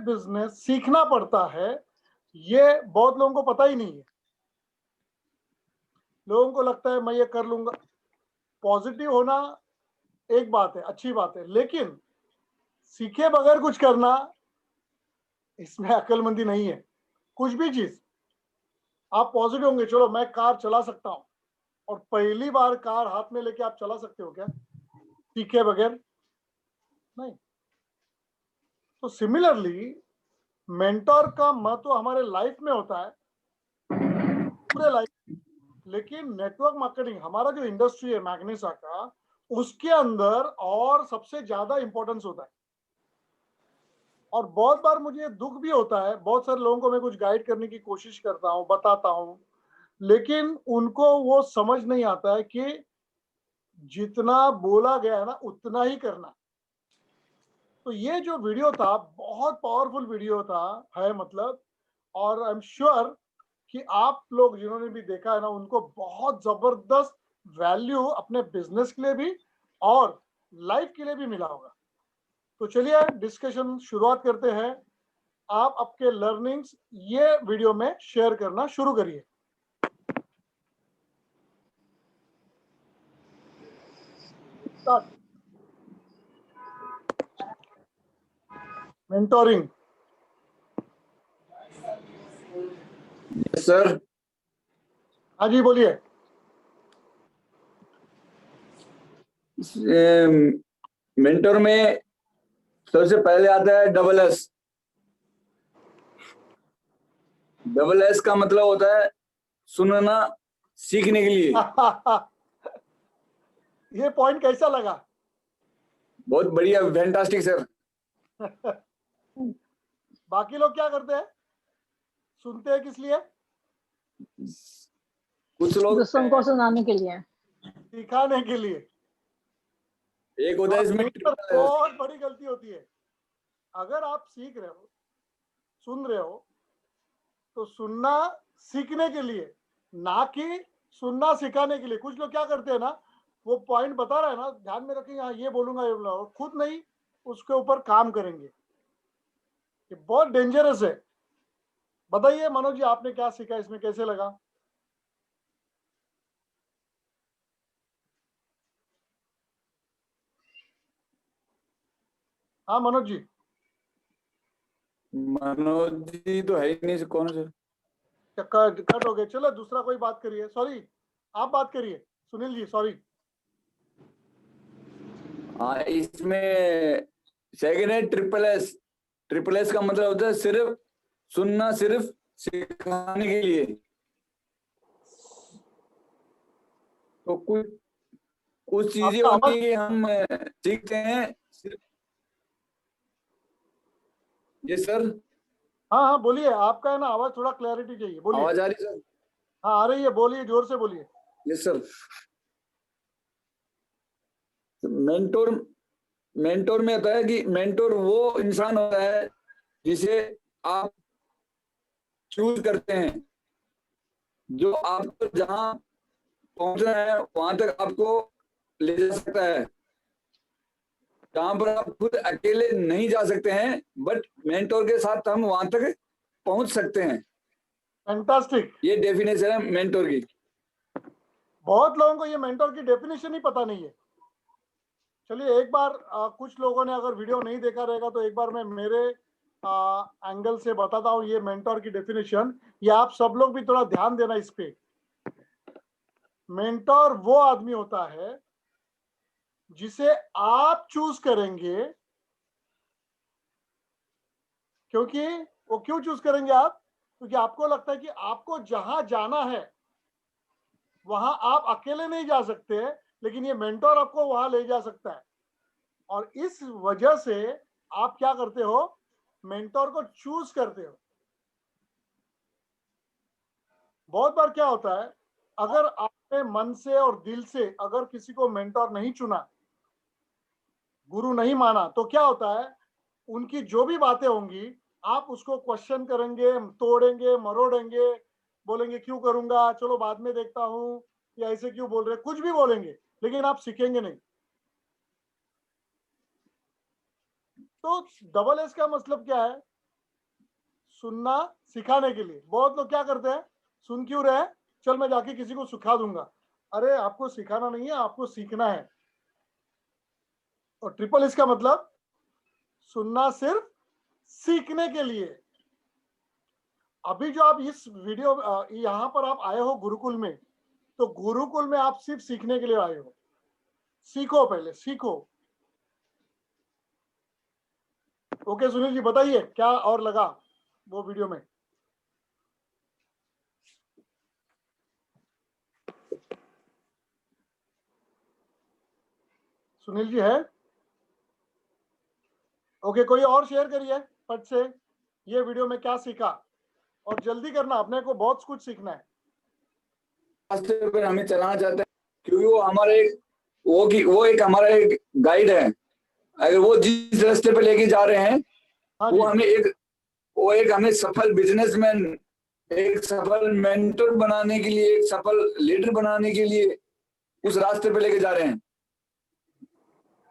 Business सीखना पड़ता है, ये बहुत लोगों को पता ही नहीं है। लोगों को लगता है मैं ये कर लूंगा। पॉजिटिव होना एक बात है, अच्छी बात है, लेकिन सीखे बगैर कुछ करना, इसमें अक्लमंदी नहीं है। कुछ भी चीज आप पॉजिटिव होंगे, चलो मैं कार चला सकता हूं, और पहली बार कार हाथ में लेके आप चला सकते हो क्या सीखे बगैर? नहीं। तो सिमिलरली मेंटोर का महत्व हमारे लाइफ में होता है, पूरे लाइफ। लेकिन नेटवर्क मार्केटिंग, हमारा जो इंडस्ट्री है मैग्नेसा का, उसके अंदर और सबसे ज्यादा इंपॉर्टेंस होता है। और बहुत बार मुझे दुख भी होता है, बहुत सारे लोगों को मैं कुछ गाइड करने की कोशिश करता हूँ, बताता हूँ, लेकिन उनको वो समझ नहीं आता है कि जितना बोला गया है ना उतना ही करना। तो ये जो वीडियो था बहुत पावरफुल वीडियो था, है मतलब, और आई एम श्योर कि आप लोग जिन्होंने भी देखा है ना, उनको बहुत जबरदस्त वैल्यू अपने बिजनेस के लिए भी और लाइफ के लिए भी मिला होगा। तो चलिए डिस्कशन शुरुआत करते हैं। आप आपके लर्निंग्स ये वीडियो में शेयर करना शुरू करिए। स्टार्ट। मेंटोरिंग। सर। हाँ जी बोलिए। मेंटर में सबसे पहले आता है डबल एस। डबल एस का मतलब होता है सुनना सीखने के लिए। ये पॉइंट कैसा लगा? बहुत बढ़िया, फैंटास्टिक सर। बाकी लोग क्या करते हैं, सुनते हैं किस लिए? कुछ लोग दूसरों को सुनाने के लिए, सिखाने के लिए। एक होता है इसमें बहुत बड़ी गलती होती है। अगर आप सीख रहे हो, सुन रहे हो, तो सुनना सीखने के लिए, ना कि सुनना सिखाने के लिए। कुछ लोग क्या करते हैं ना, वो पॉइंट बता रहा है ना, ध्यान में रखेंगे, हाँ ये बोलूंगा ये बोलूंगा, खुद नहीं उसके ऊपर काम करेंगे। ये बहुत डेंजरस है। बताइए मनोज जी, आपने क्या सीखा इसमें, कैसे लगा? हाँ मनोज जी। मनोज जी तो है ही नहीं, कौन सर? कट हो गए, चलो दूसरा कोई बात करिए। सॉरी, आप बात करिए सुनील जी, सॉरी। हाँ, इसमें सेकंड है ट्रिपल एस। ट्रिपल एस का मतलब होता है सिर्फ सुनना, सिर्फ सिखाने के लिए। तो कुछ कुछ चीजें आपका होती आवाज, है कि हम सीखते हैं सिर्फ। ये सर, हाँ हाँ बोलिए, आपका है ना आवाज थोड़ा क्लैरिटी चाहिए, बोलिए। आवाज आ रही सर? हाँ आ रही है, बोलिए, जोर से बोलिए। Yes sir. मेंटोर मेंटोर में होता है कि मेंटोर वो इंसान होता है जिसे आप चूज करते हैं, जो आपको जहां पहुंचना है वहां तक आपको ले जा सकता है, जहां पर आप खुद अकेले नहीं जा सकते हैं, बट मेंटोर के साथ हम वहां तक पहुंच सकते हैं। फैंटास्टिक। ये डेफिनेशन है मेंटोर की। बहुत लोगों को ये मेंटर की डेफिनेशन ही पता नहीं है। चलिए एक बार कुछ लोगों ने अगर वीडियो नहीं देखा रहेगा तो एक बार मैं मेरे एंगल से बताता हूँ ये मेंटर की डेफिनेशन। ये आप सब लोग भी थोड़ा ध्यान देना इस पे। मेंटर वो आदमी होता है जिसे आप चूज करेंगे। क्योंकि वो क्यों चूज करेंगे आप? क्योंकि आपको लगता है कि आपको जहां जाना है वहां आप अकेले नहीं जा सकते, लेकिन ये मेंटर आपको वहां ले जा सकता है। और इस वजह से आप क्या करते हो, मेंटर को चूज करते हो। बहुत बार क्या होता है, अगर आपने मन से और दिल से अगर किसी को मेंटर नहीं चुना, गुरु नहीं माना, तो क्या होता है, उनकी जो भी बातें होंगी आप उसको क्वेश्चन करेंगे, तोड़ेंगे मरोड़ेंगे, बोलेंगे क्यों करूंगा, चलो बाद में देखता हूं, या ऐसे क्यों बोल रहे, कुछ भी बोलेंगे, लेकिन आप सीखेंगे नहीं। तो डबल एस का मतलब क्या है? सुनना सिखाने के लिए। बहुत लोग क्या करते हैं, सुन क्यों रहे हैं, चल मैं जाके किसी को सिखा दूंगा। अरे आपको सिखाना नहीं है, आपको सीखना है। और ट्रिपल इसका मतलब सुनना सिर्फ सीखने के लिए। अभी जो आप इस वीडियो यहां पर आप आए हो गुरुकुल में, तो गुरुकुल में आप सिर्फ सीखने के लिए आए हो। सीखो, पहले सीखो। ओके सुनील जी, बताइए क्या और लगा वो वीडियो में। सुनील जी है? ओके, कोई और शेयर करिए फट से, ये वीडियो में क्या सीखा। और जल्दी करना, अपने को बहुत कुछ सीखना है। रास्ते पर हमें चलाना चाहते हैं, क्योंकि वो हमारे वो एक हमारा एक गाइड है। अगर वो जिस रास्ते पे लेके जा रहे हैं, हाँ वो जी, हमें एक हमें सफल बिजनेसमैन, एक सफल मेंटर बनाने के लिए, एक सफल लीडर बनाने के लिए उस रास्ते पे लेके जा रहे हैं।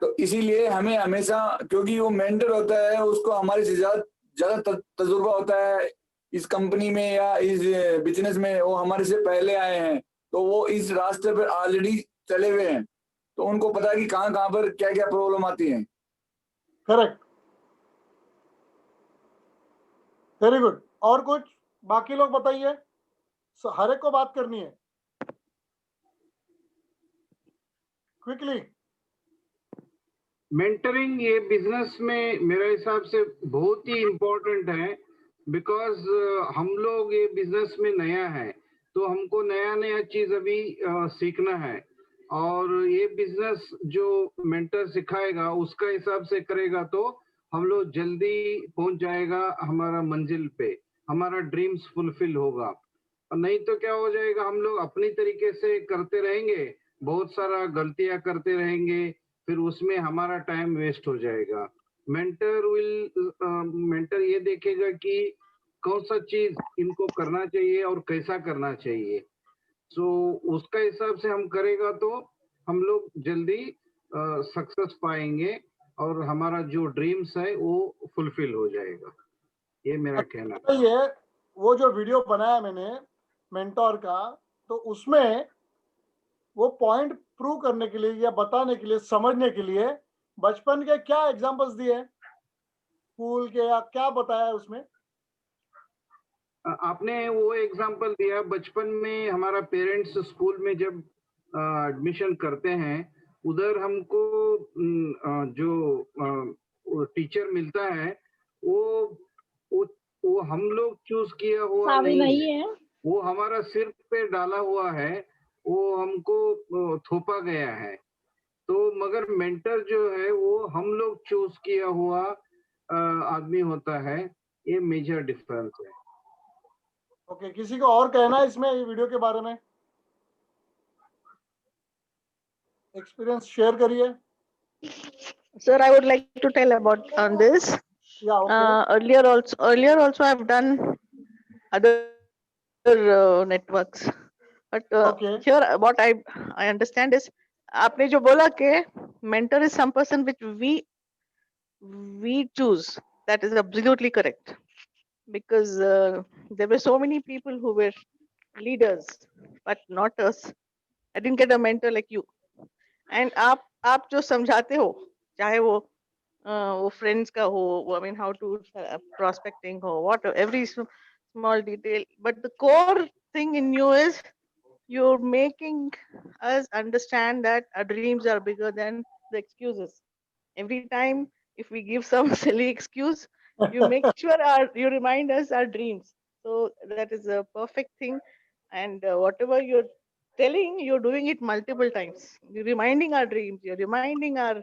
तो इसीलिए हमें हमेशा, क्योंकि वो मेंटर होता है, उसको हमारे से ज्यादा तजुर्बा होता है इस कंपनी में या इस बिजनेस में, वो हमारे से पहले आए हैं, तो वो इस रास्ते पर ऑलरेडी चले हुए हैं, तो उनको पता है कि कहाँ कहाँ पर क्या क्या प्रॉब्लम आती है। Correct, very good. और कुछ बाकी लोग बताइए, हर एक को बात करनी है, क्विकली। मेंटरिंग ये बिजनेस में मेरे हिसाब से बहुत ही इम्पोर्टेंट है, बिकॉज हम लोग ये बिजनेस में नया है, तो हमको नया नया चीज अभी सीखना है। और ये बिजनेस जो मेंटर सिखाएगा उसका हिसाब से करेगा तो हम लोग जल्दी पहुंच जाएगा हमारा मंजिल पे, हमारा ड्रीम्स फुलफिल होगा। और नहीं तो क्या हो जाएगा, हम लोग अपनी तरीके से करते रहेंगे, बहुत सारा गलतियां करते रहेंगे, फिर उसमें हमारा टाइम वेस्ट हो जाएगा। मेंटर ये देखेगा कि कौन सा चीज इनको करना चाहिए और कैसा करना चाहिए। सो उसका हिसाब से हम करेगा तो हम लोग जल्दी सक्सेस पाएंगे और हमारा जो ड्रीम्स है वो फुलफिल हो जाएगा। ये मेरा कहना है। ये वो जो वीडियो बनाया मैंने मेंटोर का, तो उसमें वो पॉइंट प्रूव करने के लिए या बताने के लिए, समझने के लिए बचपन के क्या एग्जांपल्स दिए, स्कूल के, या क्या बताया है उसमें? आपने वो एग्जांपल दिया, बचपन में हमारा पेरेंट्स स्कूल में जब एडमिशन करते हैं, उधर हमको जो टीचर मिलता है वो वो वो हम लोग चूज किया हुआ नहीं है, वो हमारा सिर पे डाला हुआ है, वो हमको थोपा गया है। तो मगर मेंटर जो है वो हम लोग चूज किया हुआ आदमी होता है। ये मेजर डिफरेंस है। ओके, किसी को और कहना है इसमें, ये वीडियो के बारे में एक्सपीरियंस शेयर करिए। Sir, I would like to tell about on this. या okay, Earlier also I've done other networks, but okay, here what I understand is, आपने जो बोला कि mentor is some person which we choose. That is absolutely correct, because there were so many people who were leaders, but not us. I didn't get a mentor like you. And आप जो समझाते हो, चाहे वो friends का हो, वो I mean how to prospecting हो, what every small detail, but the core thing in you is you're making us understand that our dreams are bigger than the excuses. Every time if we give some silly excuse, you make sure you remind us our dreams. So that is a perfect thing. And whatever you're telling, you're doing it multiple times. You're reminding our dreams, you're reminding our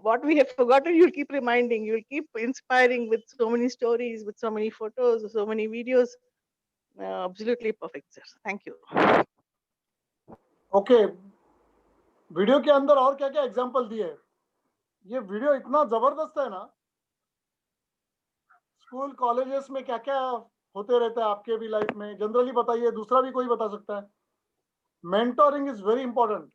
what we have forgotten, you'll keep reminding, you'll keep inspiring with so many stories, with so many photos, so many videos. Absolutely perfect, sir. Thank you. Okay. Video के अंदर और क्या क्या example दिए? ये video इतना जबरदस्त है ना। स्कूल कॉलेजेस में क्या क्या होते रहता है आपके भी लाइफ में, जनरली बताइए, दूसरा भी कोई बता सकता है। Mentoring is very important.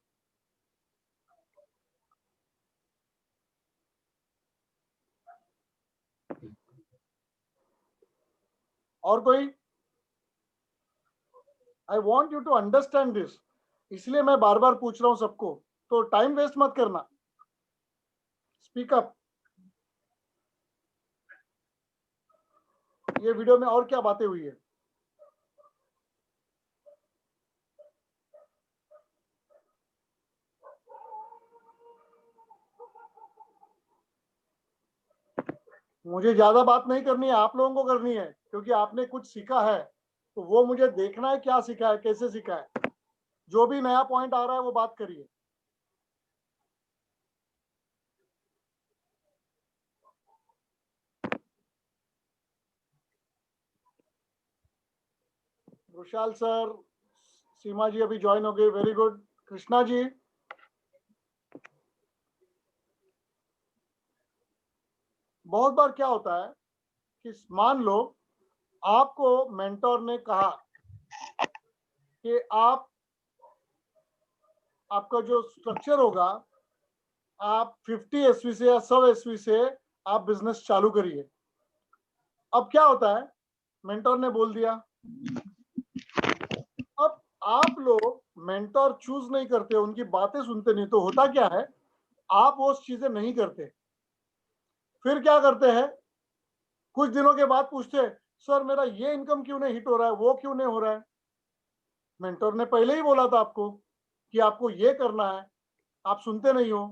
और कोई? I want you to understand this, इसलिए मैं बार बार पूछ रहा हूं सबको, तो टाइम वेस्ट मत करना, स्पीक अप। ये वीडियो में और क्या बातें हुई है? मुझे ज्यादा बात नहीं करनी है, आप लोगों को करनी है, क्योंकि आपने कुछ सीखा है, तो वो मुझे देखना है, क्या सीखा है, कैसे सीखा है। जो भी नया पॉइंट आ रहा है वो बात करिए। विशाल सर, सीमा जी अभी ज्वाइन हो गई, वेरी गुड। कृष्णा जी, बहुत बार क्या होता है कि मान लो आपको मेंटोर ने कहा कि आपका जो स्ट्रक्चर होगा, आप 50 एसवी से या 100 एसवी से आप बिजनेस चालू करिए। अब क्या होता है, मेंटोर ने बोल दिया, अब आप लोग मेंटोर चूज नहीं करते, उनकी बातें सुनते नहीं, तो होता क्या है, आप वो चीजें नहीं करते। फिर क्या करते हैं, कुछ दिनों के बाद पूछते हैं, सर मेरा ये इनकम क्यों नहीं हिट हो रहा है, वो क्यों नहीं हो रहा है? मेंटोर ने पहले ही बोला था आपको कि आपको ये करना है, आप सुनते नहीं हो।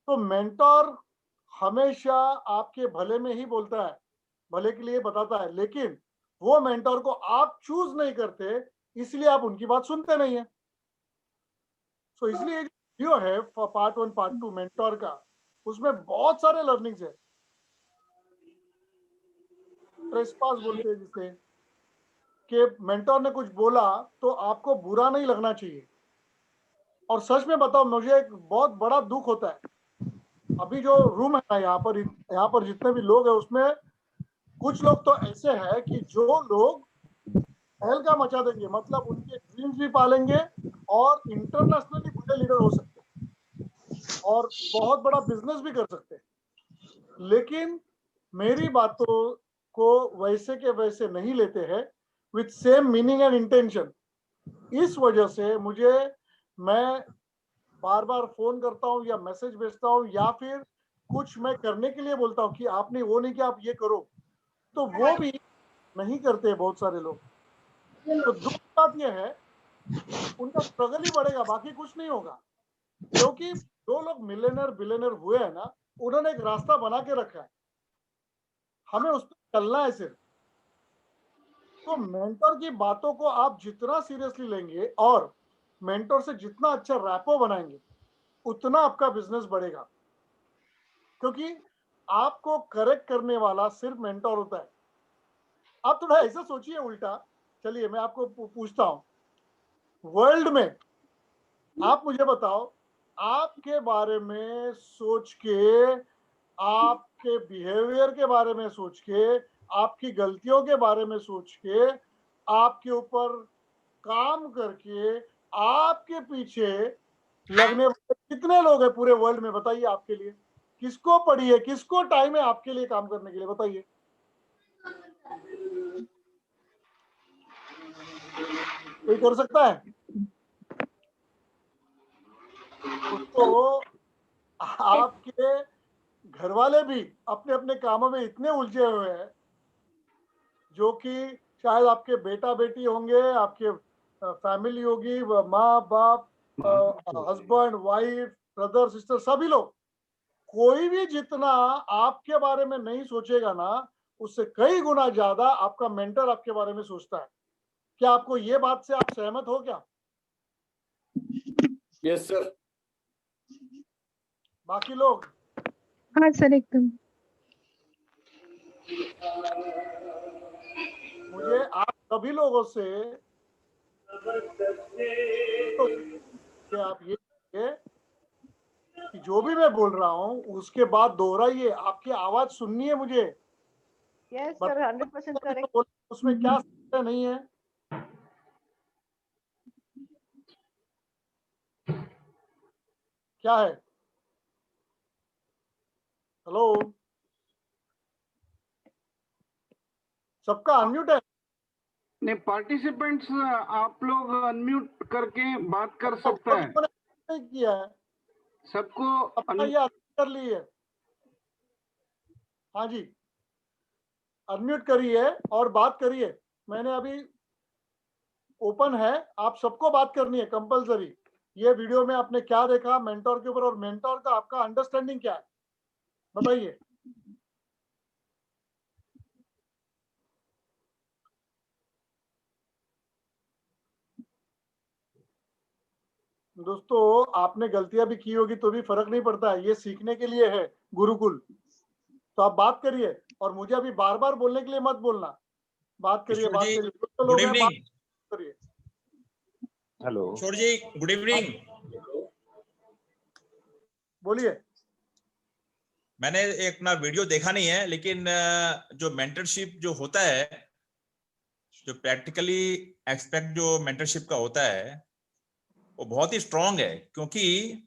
तो मेंटोर हमेशा आपके भले में ही बोलता है, भले के लिए बताता है, लेकिन वो मेंटोर को आप चूज नहीं करते, इसलिए आप उनकी बात सुनते नहीं है। सो इसलिए वीडियो है पार्ट 1 पार्ट 2 मेंटोर का, उसमें बहुत सारे लर्निंग्स है। ट्रेसपास बोलते हैं जिसे, कि मेंटोर ने कुछ बोला तो आपको बुरा नहीं लगना चाहिए। और सच में बताओ, मुझे एक बहुत बड़ा दुख होता है, अभी जो रूम है ना यहाँ पर जितने भी लोग हैं, उसमें कुछ लोग तो ऐसे हैं कि जो लोग तहलका मचा देंगे, मतलब उनके ड्रीम्स भी पालेंगे और इंटरनेशनली बड़े लीडर हो सकते हैं और बहुत बड़ा बिजनेस भी कर सकते हैं। लेकिन मेरी बातों को वैसे के वैसे नहीं लेते हैं, with same meaning and intention. इस वजह से मैं बार बार फोन करता हूँ या मैसेज भेजता हूँ या फिर कुछ मैं करने के लिए बोलता हूँ कि आपने वो नहीं किया, आप ये करो, तो वो भी नहीं करते बहुत सारे लोग। तो दुख की बात यह है, उनका स्ट्रगल ही बढ़ेगा, बाकी कुछ नहीं होगा। क्योंकि जो लोग मिलियनर बिलियनर हुए हैं ना, उन्होंने एक रास्ता बना के रखा है, हमें उस पर चलना है सिर्फ। तो मेंटर की बातों को आप जितना सीरियसली लेंगे और मेंटर से जितना अच्छा रैपो बनाएंगे, उतना आपका बिजनेस बढ़ेगा। क्योंकि आपको करेक्ट करने वाला सिर्फ मेंटर होता है। आप थोड़ा ऐसा सोचिए उल्टा। चलिए मैं आपको पूछता हूँ, वर्ल्ड में आप मुझे बताओ, आपके बारे में सोच के, आपके बिहेवियर के बारे में सोच के, आपकी गलतियों के बारे में सोच के, आपके ऊपर काम करके, आपके पीछे लगने वाले कितने लोग हैं पूरे वर्ल्ड में? बताइए, आपके लिए किसको पड़ी है, किसको टाइम है आपके लिए काम करने के लिए? बताइए। कोई कर सकता है? उसको आपके घर वाले भी अपने अपने कामों में इतने उलझे हुए हैं, जो कि शायद आपके बेटा बेटी होंगे, आपके फैमिली होगी, माँ बाप, हस्बैंड वाइफ, ब्रदर सिस्टर, सभी लोग। कोई भी जितना आपके बारे में नहीं सोचेगा ना, उससे कई गुना ज्यादा आपका मेंटर आपके बारे में सोचता है। क्या आपको ये बात से आप सहमत हो क्या? Yes sir. बाकी लोग? हाँ सर, एकदम। मुझे आप सभी लोगों से तो कि आप ये कि जो भी मैं बोल रहा हूँ उसके बाद दोहराइए, आपकी आवाज सुननी है मुझे। Yes, sir, 100% correct. उसमें क्या समस्या नहीं है? क्या है? हेलो? सबका अनम्यूट है। नहीं, पार्टिसिपेंट्स आप लोग अनम्यूट करके बात कर सकते हैं। नहीं किया है, सबको अपना ये unmute कर ली है। हाँ जी, अनम्यूट करिए और बात करिए। मैंने अभी ओपन है, आप सबको बात करनी है कंपलसरी। ये वीडियो में आपने क्या देखा मेंटोर के ऊपर, और मेंटोर का आपका अंडरस्टैंडिंग क्या है, बताइए। दोस्तों, आपने गलतियां भी की होगी तो भी फर्क नहीं पड़ता है, ये सीखने के लिए है गुरुकुल। तो आप बात करिए, और मुझे अभी बार बार बोलने के लिए मत बोलना। बात करिए, किशोर बात जी, करिए। तो गुड लोग हैं, बात इवनिंग। करिए। हेलो, किशोर जी, गुड इवनिंग। बोलिए। मैंने एक अपना वीडियो देखा नहीं है, लेकिन जो मेंटरशिप जो होता है, जो प्रैक्टिकली एक्सपेक्ट जो मेंटरशिप का होता है, वो बहुत ही स्ट्रांग है। क्योंकि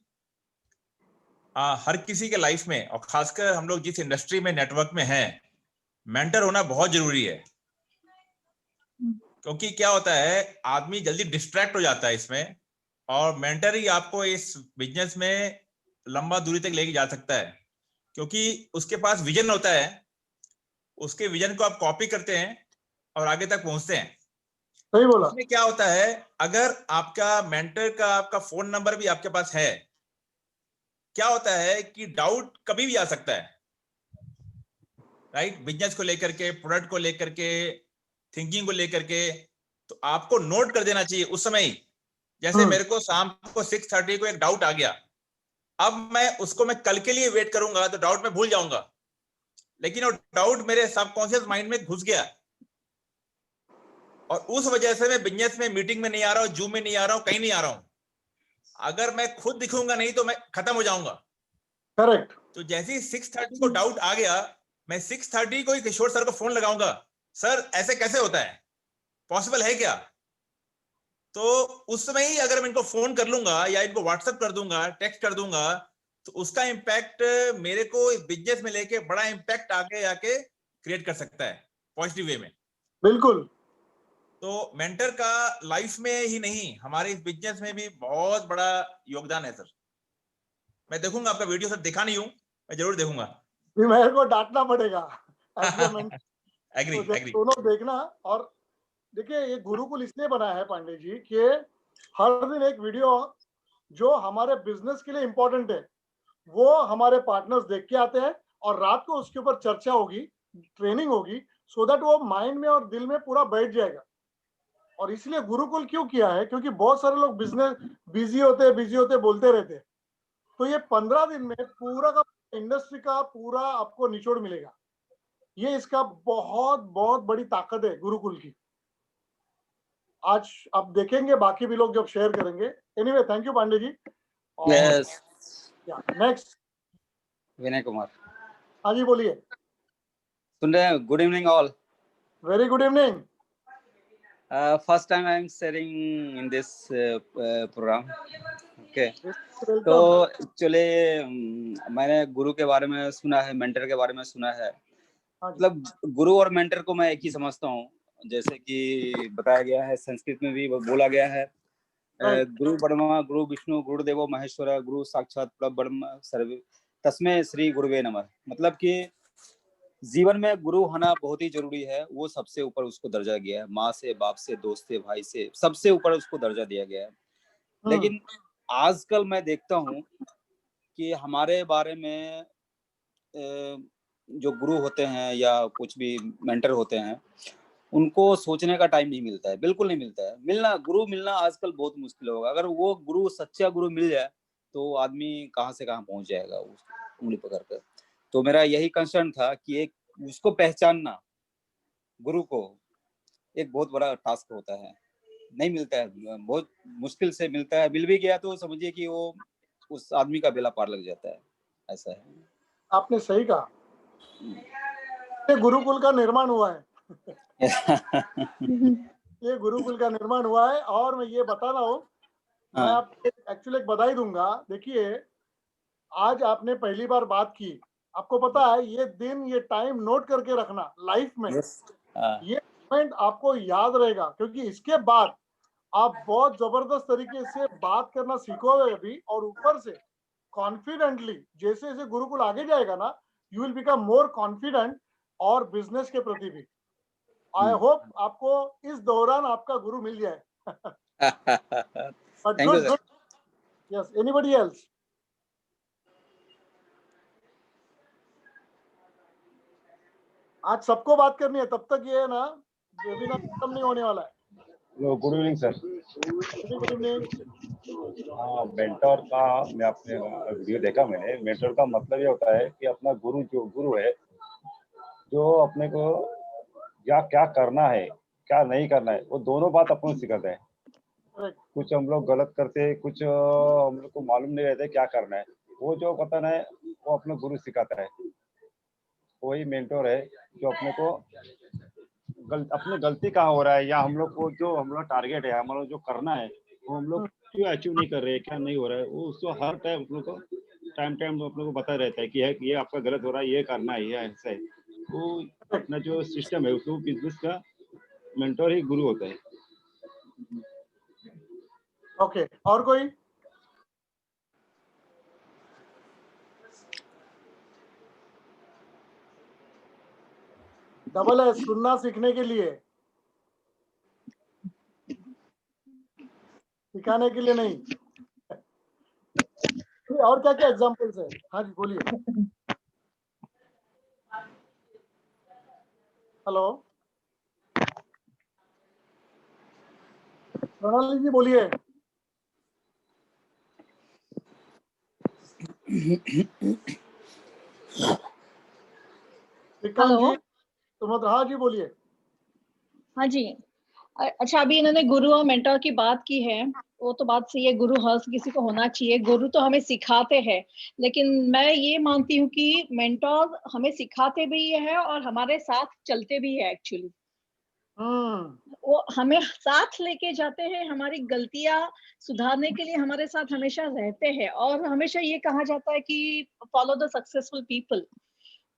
हर किसी के लाइफ में, और खासकर हम लोग जिस इंडस्ट्री में नेटवर्क में हैं, मेंटर होना बहुत जरूरी है। क्योंकि क्या होता है, आदमी जल्दी डिस्ट्रैक्ट हो जाता है इसमें, और मेंटर ही आपको इस बिजनेस में लंबा दूरी तक लेके जा सकता है। क्योंकि उसके पास विजन होता है, उसके विजन को आप कॉपी करते हैं और आगे तक पहुंचते हैं। सही बोला। उसमें क्या होता है, अगर आपका मेंटर का आपका फोन नंबर भी आपके पास है, क्या होता है कि डाउट कभी भी आ सकता है, राइट? बिजनेस को लेकर के, प्रोडक्ट को लेकर के, थिंकिंग को लेकर के। तो आपको नोट कर देना चाहिए उस समय ही। जैसे मेरे को शाम को 6:30 को एक डाउट आ गया, अब मैं उसको मैं कल के लिए वेट करूंगा तो डाउट में भूल जाऊंगा, लेकिन वो डाउट मेरे सबकॉन्शियस माइंड में घुस गया, और उस वजह से मैं बिजनेस में मीटिंग में नहीं आ रहा हूं, जूम में नहीं आ रहा हूं, कहीं नहीं आ रहा हूं। अगर मैं खुद दिखूंगा नहीं तो मैं खत्म हो जाऊंगा। करेक्ट। तो जैसे ही 6:30 को डाउट आ गया, मैं 6:30 को ही किशोर सर को फोन लगाऊंगा, सर ऐसे कैसे होता है, पॉसिबल है क्या? तो उस समय ही अगर मैं इनको फोन कर लूंगा या इनको व्हाट्सएप कर दूंगा, टेक्स्ट कर दूंगा, तो उसका इंपैक्ट मेरे को इस बिजनेस में लेके बड़ा इंपैक्ट आगे आके क्रिएट कर सकता है पॉजिटिव वे में। बिल्कुल। तो मेंटर का लाइफ में ही नहीं, हमारे इस बिजनेस में भी बहुत बड़ा योगदान है सर। मैं देखूंगा आपका वीडियो, सर देखा नहीं हूं, मैं जरूर देखूंगा। भी मेरे को डांटना पड़ेगा as a mentor। एग्री तो एग्री। दोनों देखना। और देखिए, ये गुरुकुल इसलिए बनाया है पांडे जी कि हर दिन एक वीडियो जो हमारे बिजनेस के लिए इंपॉर्टेंट है वो हमारे पार्टनर्स देख के आते हैं, और रात को उसके ऊपर चर्चा होगी, ट्रेनिंग होगी, सो दैट वो माइंड में और दिल में पूरा बैठ जाएगा। और इसलिए गुरुकुल क्यों किया है, क्योंकि बहुत सारे लोग बिजनेस बिजी होते बोलते रहते हैं। तो ये 15 दिन में पूरा का इंडस्ट्री का पूरा आपको निचोड़ मिलेगा। ये इसका बहुत बहुत बड़ी ताकत है गुरुकुल की। आज आप देखेंगे, बाकी भी लोग जब शेयर करेंगे। Anyway, thank you Pandey ji. और यस, नेक्स्ट विनय कुमार हाँ जी, बोलिए। सुन रहे हैं? Good evening all. Very good evening. First time I am sharing in this program. Okay, तो वेलकम। एक्चुअली मैंने गुरु के बारे में सुना है, मेंटर के बारे में सुना है। हाँ जी। मतलब गुरु और मेंटर को मैं एक ही समझता हूँ। जैसे कि बताया गया है, संस्कृत में भी बोला गया है, गुरु ब्रह्मा गुरु विष्णु गुरुदेवो महेश्वर गुरु साक्षात परब्रह्म सर्व तस्मै श्री गुरुवे नमः। मतलब कि जीवन में गुरु होना बहुत ही जरूरी है। वो सबसे ऊपर उसको दर्जा गया है, माँ से, बाप से, दोस्त से, भाई से, सबसे ऊपर उसको दर्जा दिया गया है। लेकिन आजकल मैं देखता हूँ कि हमारे बारे में जो गुरु होते हैं या कुछ भी मेंटर होते हैं, उनको सोचने का टाइम नहीं मिलता है, बिल्कुल नहीं मिलता है। गुरु मिलना आजकल बहुत मुश्किल होगा। अगर वो गुरु, सच्चा गुरु मिल जाए तो आदमी कहाँ से कहाँ पहुंच जाएगा उंगली पकड़कर। तो मेरा यही कंसर्न था कि एक उसको पहचानना, गुरु को, एक बहुत बड़ा टास्क होता है। नहीं मिलता है, बहुत मुश्किल से मिलता है। मिल भी गया तो समझिए कि वो उस आदमी का बेड़ा पार लग जाता है। ऐसा है। आपने सही कहा। ये गुरुकुल का निर्माण हुआ है। ये गुरुकुल का निर्माण हुआ है। और मैं ये बता रहा हूँ, मैं आपको एक्चुअली एक बधाई दूंगा। देखिए, आज आपने पहली बार बात की, आपको पता है, ये दिन ये टाइम नोट करके रखना लाइफ में। हाँ, ये पॉइंट आपको याद रहेगा, क्योंकि इसके बाद आप बहुत जबरदस्त तरीके से बात करना सीखोगे भी, और ऊपर से कॉन्फिडेंटली जैसे जैसे गुरुकुल आगे जाएगा ना, you will become more confident और बिजनेस के प्रति भी। आई होप आपको इस दौरान आपका गुरु मिल जाए। But thank you good sir. Good, yes, anybody else? आज सबको बात करनी है, तब तक ये है ना वेबिनार खत्म नहीं होने वाला है। Good evening sir. Good evening. हाँ, मेंटोर का मैं अपने वीडियो देखा मैंने। मेंटोर का मतलब ये होता है कि अपना गुरु, जो गुरु है, जो अपने को क्या क्या करना है क्या नहीं करना है, वो दोनों बात अपन को सिखाता है। Correct. कुछ हम लोग गलत करते हैं, कुछ हम लोग को मालूम नहीं रहता क्या करना है, वो जो पता है वो अपना गुरु सिखाता है। वही मेंटोर है जो अपने को अपनी गलती कहाँ हो रहा है, या हम लोग को जो हम लोग टारगेट है, हमारा जो करना है वो हम लोग क्यों अचीव नहीं कर रहे, क्या नहीं हो रहा है, वो उसको हर टाइम अपने को टाइम अपने को बता रहता है कि है कि ये आपका गलत हो रहा है, ये करना है, ये ऐसा है। वो अपना जो सिस्टम है उसको बिजनेस का मेंटोर ही गुरु होता है। ओके, और कोई? डबल है सुनना सीखने के लिए, सिखाने के लिए नहीं। और क्या क्या एग्जांपल्स है? हाँ जी बोलिए। हेलो सोनाली जी बोलिए। श्रीकांत जी, सुमंत, हाँ जी बोलिए। हाँ जी। अच्छा, अभी इन्होंने गुरु और मेंटर की बात की है, वो तो बात सही है, गुरु हर किसी को होना चाहिए। गुरु तो हमें सिखाते हैं, लेकिन मैं ये मानती हूँ कि मेंटर हमें सिखाते भी है और हमारे साथ चलते भी है एक्चुअली। वो हमें साथ लेके जाते हैं, हमारी गलतियां सुधारने के लिए हमारे साथ हमेशा रहते हैं, और हमेशा ये कहा जाता है कि फॉलो द सक्सेसफुल पीपल।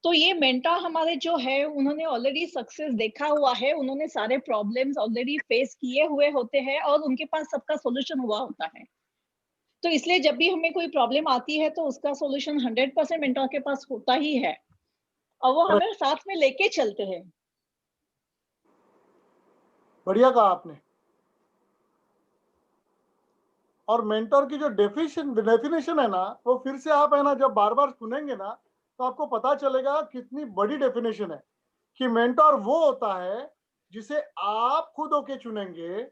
तो ये मेंटर हमारे जो है, उन्होंने ऑलरेडी सक्सेस देखा हुआ है, उन्होंने सारे प्रॉब्लम्स ऑलरेडी फेस किए हुए होते हैं और उनके पास सबका सॉल्यूशन हुआ होता है। तो इसलिए जब भी हमें कोई प्रॉब्लम आती है तो उसका सॉल्यूशन 100% मेंटर के पास होता ही है, और वो हमें साथ में लेके चलते हैं। बढ़िया कहा आपने। और मेंटर की जो डेफिनेशन है ना, वो फिर से आप है ना जब बार बार सुनेंगे ना, तो आपको पता चलेगा कितनी बड़ी डेफिनेशन है कि मेंटर वो होता है जिसे आप खुद होके चुनेंगे,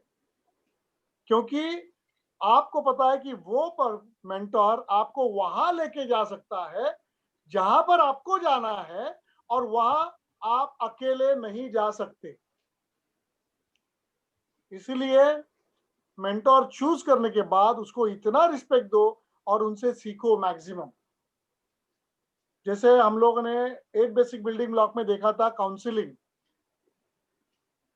क्योंकि आपको पता है कि वो पर मेंटर आपको वहां लेके जा सकता है जहां पर आपको जाना है, और वहां आप अकेले नहीं जा सकते। इसीलिए मेंटोर चूज करने के बाद उसको इतना रिस्पेक्ट दो और उनसे सीखो मैक्सिमम। जैसे हम लोगों ने एक बेसिक बिल्डिंग ब्लॉक में देखा था, counselling,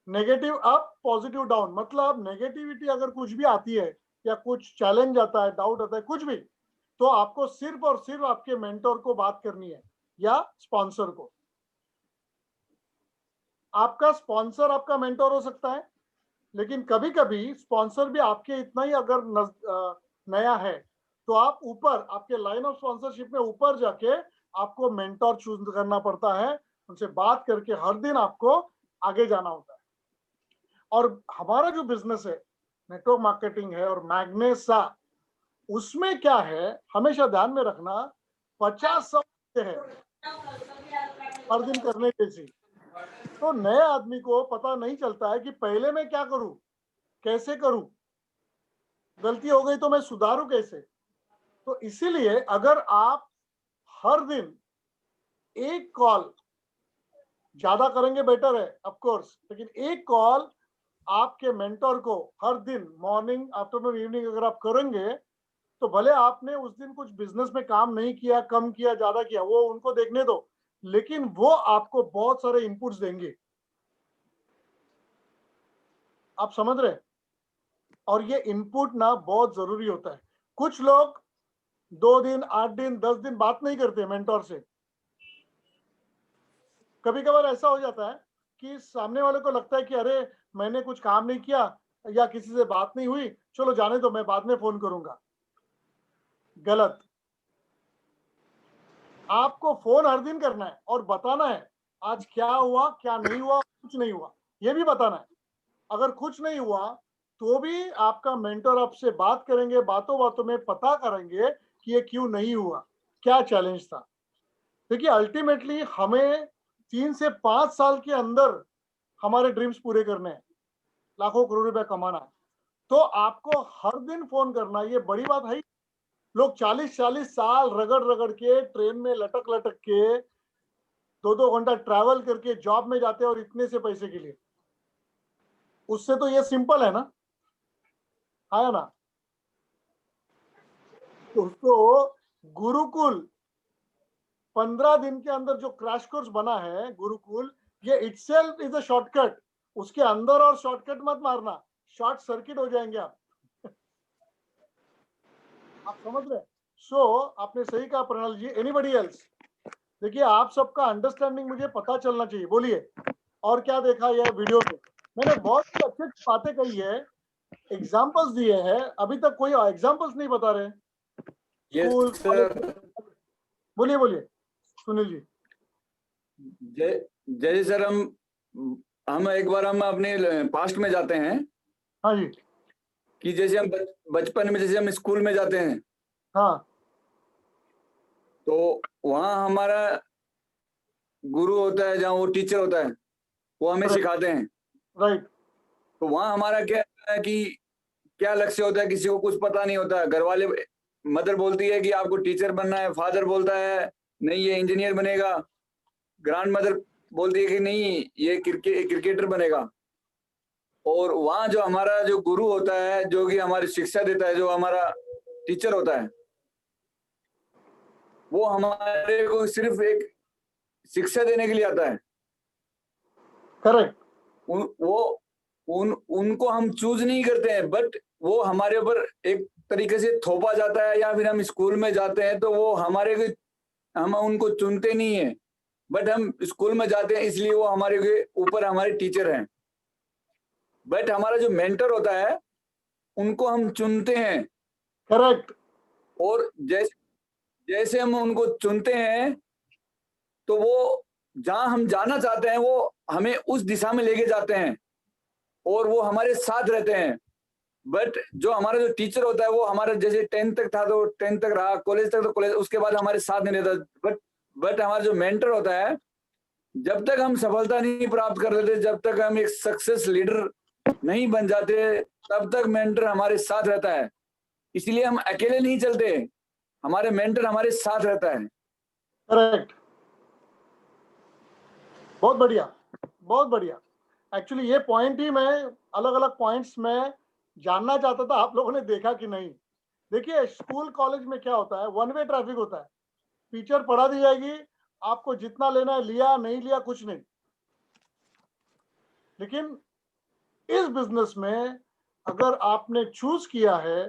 negative up positive down. मतलब नेगेटिविटी अगर कुछ भी आती है या कुछ चैलेंज आता है, डाउट आता है, कुछ भी, तो आपको सिर्फ और सिर्फ आपके मेंटोर को बात करनी है या स्पॉन्सर को। आपका स्पॉन्सर आपका मेंटोर हो सकता है, लेकिन कभी कभी स्पॉन्सर भी आपके इतना ही अगर नया है, तो आप ऊपर आपके लाइन ऑफ स्पॉन्सरशिप में ऊपर जाके आपको मेंटोर चूज करना पड़ता है। उनसे बात करके हर दिन आपको आगे जाना होता है। और हमारा जो बिजनेस है, नेटवर्क मार्केटिंग है और मैग्नेसा, उसमें क्या है हमेशा ध्यान में रखना, 50 है हर दिन करने जैसी। तो नए आदमी को पता नहीं चलता है कि पहले मैं क्या करूं, कैसे करूं, गलती हो गई तो मैं सुधारूं कैसे। तो इसीलिए अगर आप हर दिन एक कॉल, ज्यादा करेंगे बेटर है ऑफ कोर्स, लेकिन एक कॉल आपके मेंटर को हर दिन मॉर्निंग आफ्टरनून इवनिंग अगर आप करेंगे, तो भले आपने उस दिन कुछ बिजनेस में काम नहीं किया, कम किया, ज्यादा किया, वो उनको देखने दो, लेकिन वो आपको बहुत सारे इनपुट्स देंगे। आप समझ रहे? और ये इनपुट ना बहुत जरूरी होता है। कुछ लोग 2 दिन, 8 दिन, 10 दिन बात नहीं करते मेंटोर से। कभी कभार ऐसा हो जाता है कि सामने वाले को लगता है कि अरे मैंने कुछ काम नहीं किया या किसी से बात नहीं हुई, चलो जाने दो, मैं बाद में फोन करूंगा। गलत। आपको फोन हर दिन करना है और बताना है आज क्या हुआ, क्या नहीं हुआ, कुछ नहीं हुआ, ये भी बताना है। अगर कुछ नहीं हुआ तो भी आपका मेंटर आपसे बात करेंगे, बातों बातों में पता करेंगे कि ये क्यों नहीं हुआ, क्या चैलेंज था। देखिए अल्टीमेटली हमें 3 से 5 साल के अंदर हमारे ड्रीम्स पूरे करने हैं, लाखों करोड़ रुपए कमाना है। तो आपको हर दिन फोन करना ये बड़ी बात है। लोग 40-40 साल रगड़ रगड़ के ट्रेन में लटक लटक के 2-2 घंटा ट्रैवल करके जॉब में जाते हैं और इतने से पैसे के लिए। उससे तो ये सिंपल है ना, है ना। दोस्तों गुरुकुल 15 दिन के अंदर जो क्रैश कोर्स बना है गुरुकुल, ये इटसेल्फ इज अ शॉर्टकट। उसके अंदर और शॉर्टकट मत मारना, शॉर्ट सर्किट हो जाएंगे आप। आप समझ रहे हैं? सो आपने सही कहा प्रणाल जी। Anybody else? देखिए आप सबका अंडरस्टैंडिंग मुझे पता चलना चाहिए, बोलिए और क्या देखा यह वीडियो में? मैंने बहुत ही अच्छी बातें कही है, एग्जांपल्स दिए हैं, अभी तक कोई एग्जांपल्स नहीं बता रहे। स्कूल बोलिए बोलिए सुनील जी। जैसे सर हम एक बार हम अपने पास्ट में जाते हैं। हाँ जी। कि जैसे हम बचपन में जैसे हम स्कूल में जाते हैं, हाँ, तो वहाँ हमारा गुरु होता है, जहाँ वो टीचर होता है, वो हमें सिखाते हैं। राइट। तो वहाँ हमारा क्या है कि क्या लक्ष्य होता है, किसी को कुछ पता नहीं होता। घर वाले, मदर बोलती है कि आपको टीचर बनना है, फादर बोलता है नहीं ये इंजीनियर बनेगा, ग्रैंड मदर बोलती है कि नहीं ये क्रिकेटर बनेगा। और वहाँ जो हमारा जो गुरु होता है, जो कि हमारी शिक्षा देता है, जो हमारा टीचर होता है, वो हमारे को सिर्फ एक शिक्षा देने के लिए आता है। करेक्ट। उनको हम चूज नहीं करते हैं, बट वो हमारे ऊपर एक तरीके से थोपा जाता है। या फिर हम स्कूल में जाते हैं तो वो हम उनको चुनते नहीं है, बट हम स्कूल में जाते हैं इसलिए वो हमारे ऊपर हमारे टीचर हैं। बट हमारा जो मेंटर होता है उनको हम चुनते हैं। करेक्ट। और जैसे हम उनको चुनते हैं तो वो जहां हम जाना चाहते हैं वो हमें उस दिशा में लेके जाते हैं और वो हमारे साथ रहते हैं। बट जो हमारा जो टीचर होता है वो हमारा जैसे 10th तक था तो 10th तक रहा, कॉलेज तक तो कॉलेज, उसके बाद हमारे साथ नहीं रहता। बट हमारा जो मेंटर होता है, जब तक हम सफलता नहीं प्राप्त कर लेते, जब तक हम एक सक्सेस लीडर नहीं बन जाते, तब तक मेंटर हमारे साथ रहता है। इसलिए हम अकेले नहीं चलते, हमारे मेंटर हमारे साथ रहता है। करेक्ट। बहुत बढ़िया, बहुत बढ़िया। एक्चुअली ये पॉइंट ही मैं अलग अलग पॉइंट्स में जानना चाहता था, आप लोगों ने देखा कि नहीं। देखिए स्कूल कॉलेज में क्या होता है, वन वे ट्रैफिक होता है। टीचर पढ़ा दी जाएगी, आपको जितना लेना है लिया, नहीं लिया कुछ नहीं। लेकिन इस बिजनेस में अगर आपने चूज किया है,